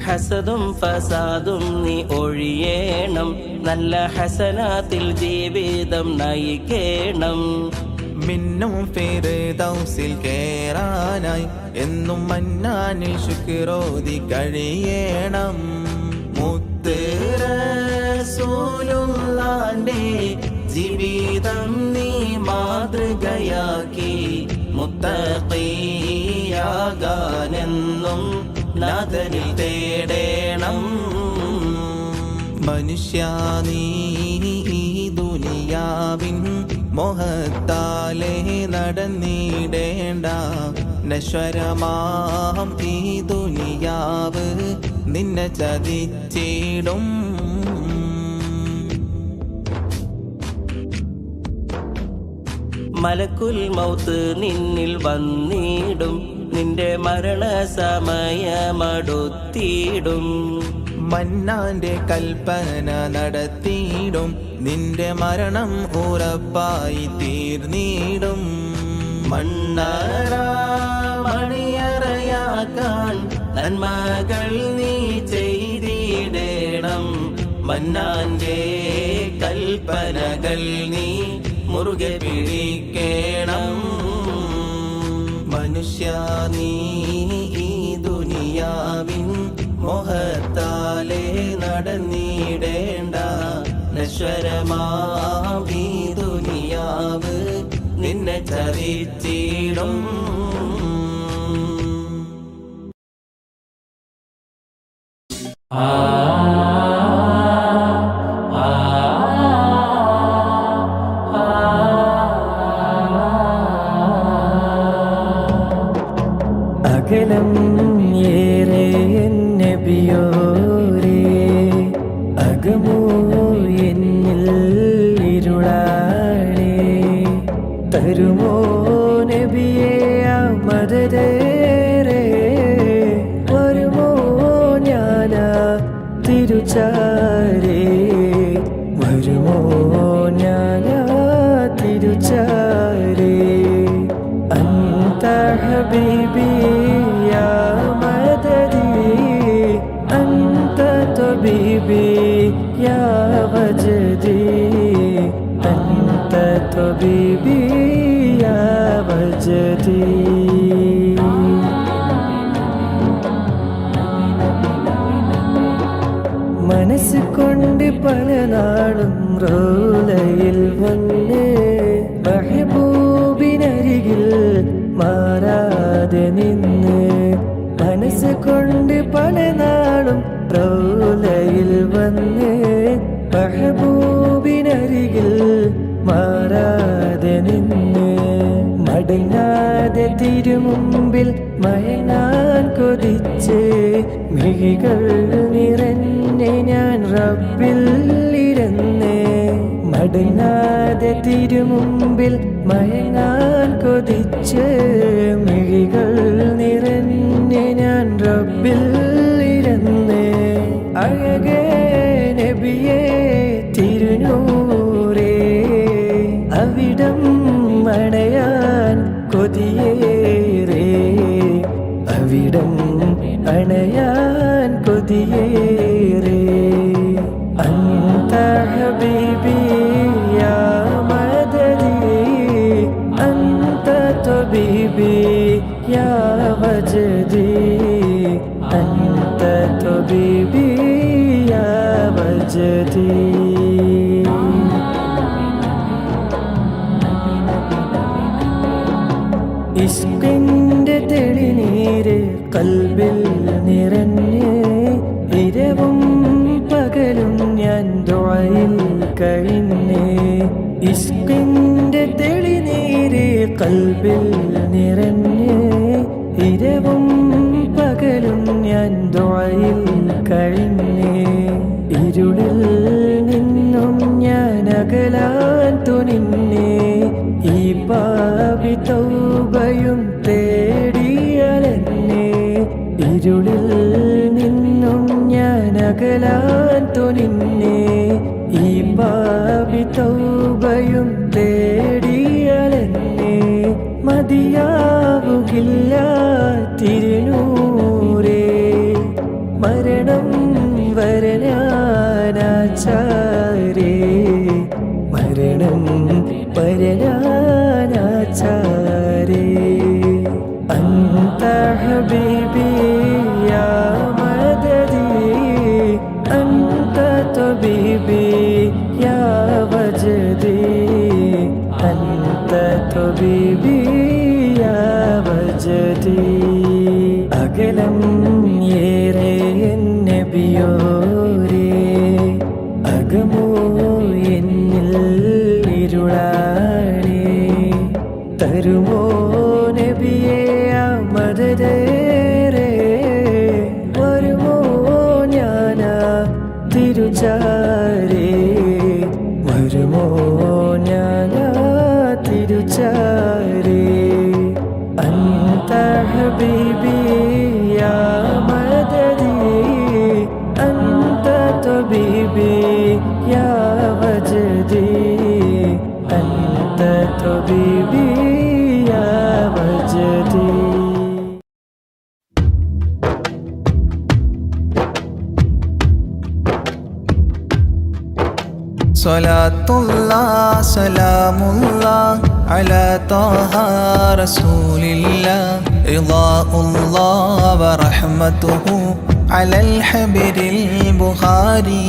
ഹസദും ഫസാദും നീ ഒഴിയേണം, നല്ല ഹസനാത്തിൽ ജീവിതം നയിക്കേണം. മിന്നും ഫിർദൗസിൽ കേറാനായി എന്നും മന്നാനിൽ ശുക്രോതി കഴിയണം. മുത്ത് റസൂലുള്ളാന്റെ ജീവിതം നീ മാതൃകയാക്കി. മുത്തഖിയാകാനെന്നും നാഥനിൽ തേടേണം. മനുഷ്യ നീ ഈ ദുനിയാവിൻ മോഹത്താലേ നടന്നിടേണ്ട. നശ്വരമാം ഈ ദുനിയാവ് നിന്നെ ചതിച്ചിടും. മലക്കുൽ മൗത്ത് നിന്നിൽ വന്നിടും, നിന്റെ മരണസമയമടുത്തിടും. മന്നാന്റെ കൽപ്പന നടത്തിയിടും, നിന്റെ മരണം ഉറപ്പായി തീർന്നിടും. മണ്ണറ മണിയറയാക്കാൻ നന്മകൾ നീ ചെയ്തിടേണം. മന്നാന്റെ കൽപ്പനകൾ നീ മുറുകെ പിടിക്കണം. മനുഷ്യ നീ ഈ ദുനിയാവിൻ മോഹത്താലേ നടന്നിടേണ്ട. നശ്വരമാം ഈ ദുനിയാവ് നിന്നെ ചതിച്ചിടും. അകലം ഏറെ നബിയോരേ, അകമോ എന്നിൽ ഇരുളാണേ. തരുമോ നബിയേ ആ മദതേറെ, വരുമോ ഞാനാ തിരുച്ചാരേ, വരുമോ ഞാനാ തിരുച്ചാരേ. അന്ത ഹബീബി യാ മദദി, അന്ത തബീബി യാ വജദി, അന്ത തബീബി യാ വജദി. മനസ്സ് കൊണ്ട് പല നാളും റോലയിൽ വന്ന് മെഹബൂബിനരികിൽ മാറാതെ നിന്ന്. മനസ്സ് കൊണ്ട് പല നാളും റോലയിൽ വന്ന് മെഹബൂബിനരികിൽ മാറാതെ നിന്ന്. മടങ്ങാതെ തിരുമുമ്പിൽ മയങ്ങാൻ കൊതിച്ച് മിഴികൾ നിറഞ്ഞ് ഞാൻ റബ്ബിൽ ഇരുന്ന്. മടങ്ങാതെ തിരുമുമ്പിൽ മയങ്ങാൻ കൊതിച്ച് മിഴികൾ നിറഞ്ഞ് ഞാൻ റബ്ബിൽ ഇരുന്ന്. അഴകേ നബിയേ തിരുനൂറേ, അവിടം അണയാൻ കൊതിയേറേ. وجدي ഇഷ്കിന്റെ തെളിനീര് കൽബിൽ നിറഞ്ഞ് ഇരവും പകലും ഞാൻ ദുആയിൽ കഴിഞ്ഞ് ഇഷ്കിന്റെ തെളിനീര് കൽബിൽ നിറഞ്ഞ് ഇരവും പകലും ഞാൻ ദുആയിൽ കഴിഞ്ഞ് ഇരുളിൽ നിന്നും ഞാൻ അകലാൻ തുനിഞ്ഞ് ഈ പാപി തൗബയും തേടിയലെന്നെ ഇരുളിൽ നിന്നും ഞാൻ അകലാൻ തുനിഞ്ഞ് ഈ പാപി തൗബയും തേടിയലെന്നെ മതിയാവുകില്ല തിരുനൂരേ മരണം വരനാനാചാരേ മരണം വരനാനാചാരേ അന്ത ഹബീബി യാ മദദി അന്ത തബീബി യാ വജദി അന്ത തബീബി യാ വജദി അകലം ഏറെ നബിയോരേ അകമോ എന്നിൽ ഇരുളാണേ തരുമോ നബിയേ മദദേരേ വരുമോ ഞാനാ തിരുചാരേ വരുമോ ഞാനാ തിരുചാരേ അന്ത ഹബീബി യാ മദദി അന്ത തബീബി യാ വജദി അന്ത തബീബി യാ വജദി സ്വലാത്തുല്ലാഹ് സലാമുല്ലാഹ് അലാ ത്വാഹ റസൂലില്ലാഹ് റിളാഉല്ലാഹ് വറഹ്മതുഹു അലൽ ഹബീബിൽ ബുഖാരി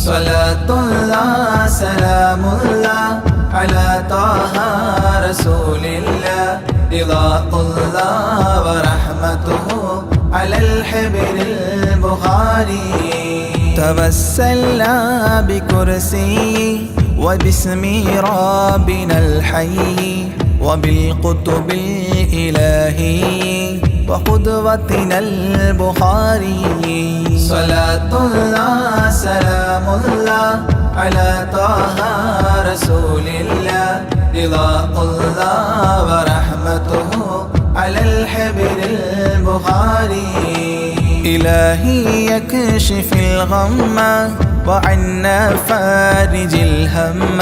സ്വലാത്തുല്ലാഹ് സലാമുല്ലാഹ് അലാ ത്വാഹ റസൂലില്ലാഹ് റിളാഉല്ലാഹ് വറഹ്മതുഹു അലൽ ഹബീബിൽ ബുഖാരി توسلنا بكرسي وباسم ربنا الحي وبالقطب الإلهي وقدوتنا البخاري صلاة الله سلام الله على طه رسول الله رضاء الله ورحمته على الحبر البخاري إلهي يكشف الغم وعنا فارج الهم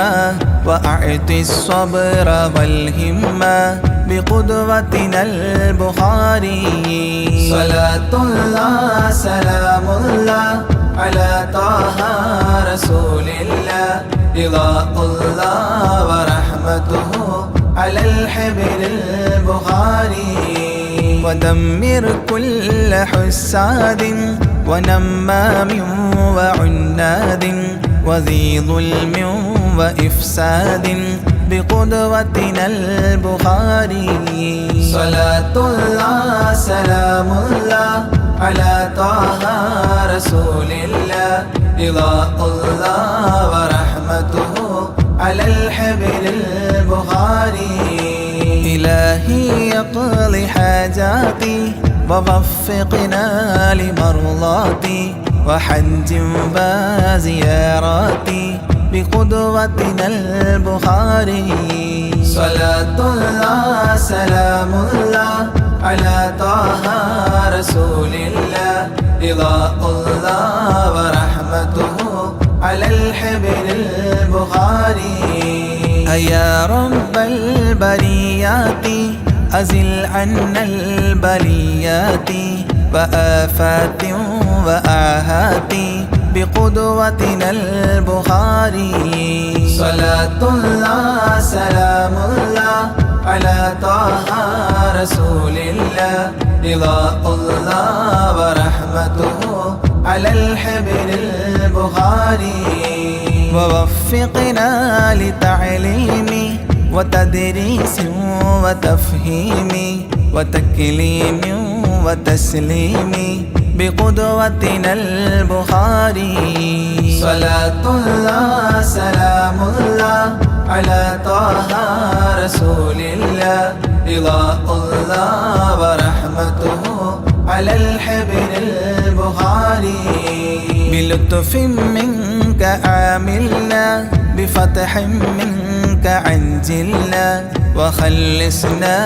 وأعطي الصبر والهمة بقدوتنا البخاري صلاة الله سلام الله على طه رسول الله رضاء الله ورحمته على الحبر البخاري ودمر كل حساد ونمام وعناد وذي ظلم وإفساد بقدوتنا البخاري صلاة الله سلام الله على طه رسول الله رضاء الله ورحمته على الحبر البخاري إلهي يقضي حاجاتي ووفقنا لمرضاتي وحج وزياراتي بقدوتنا البخاري صلاة الله سلام الله على طه رسول الله رضاء الله ورحمته على الحبر البخاري يا رب البريات أزل عنا البليات وآفات وآهات بقدوتنا البخاري صلاة الله سلام الله على طه رسول الله رضاء الله ورحمته على الحبر البخاري البخاري ووفقنا لتعليم وتدريس وتفهيم وتكليم وتسليم بقدوتنا البخاري صلاة الله سلام الله على طه رسول الله رضا الله ورحمته على الحبر البخاري بلطف منك عاملنا بفتح منك عجلنا وخلصنا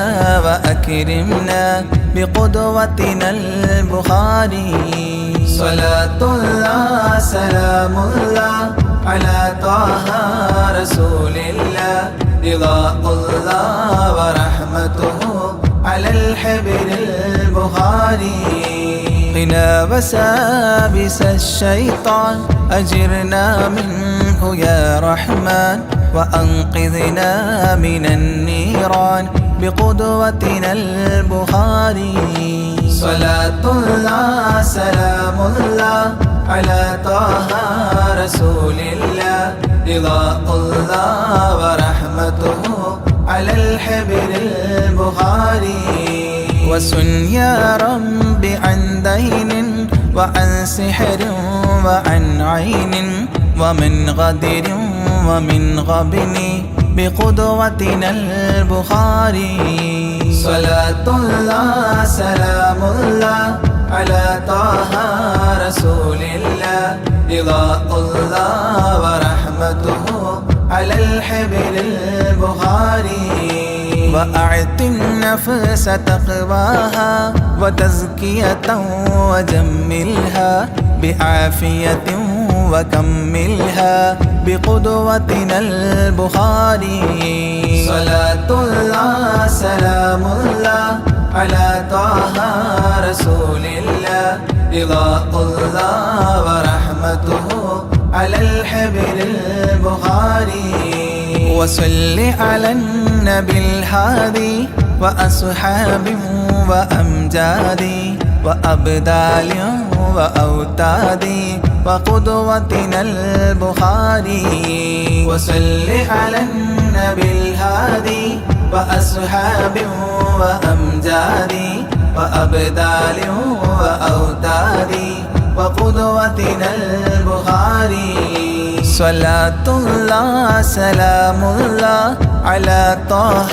وأكرمنا بقدوتنا البخاري صلاة الله سلام الله على طه رسول الله رضا الله ورحمته على الحبر البخاري قنا وسابس الشيطان أجرنا منه يا رحمن وأنقذنا من النيران بقدوتنا البخاري صلاة الله سلام الله على طه رسول الله رضا الله ورحمته على الحبر البخاري وسن يا رب عن دين وعن سحر وعن عين ومن غدر ومن غبن بقدوتنا البخاري صلاة الله سلام الله على طه رسول الله رضا الله ورحمته على الحبر البخاري وأعط النفس تقواها وتزكية وجملها بعافية وكملها بقدوتنا البخاري صلاة الله سلام الله على طه رسول الله رضا الله ورحمته على الحبر البخاري وصل على النبي الهادي وأصحاب وأمجاد وأبدال وأوتاد وقدوتنا البخاري وصل على النبي الهادي وأصحاب وأمجاد وأبدال وأوتاد وقدوتنا البخاري صلاة الله سلام الله على طه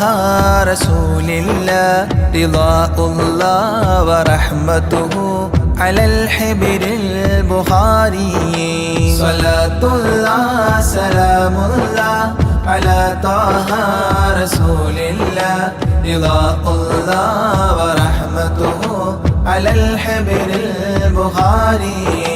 رسول الله رضا الله ورحمته على الحبر البخاري صلاة الله سلام الله على طه رسول الله رضا الله ورحمته على الحبر البخاري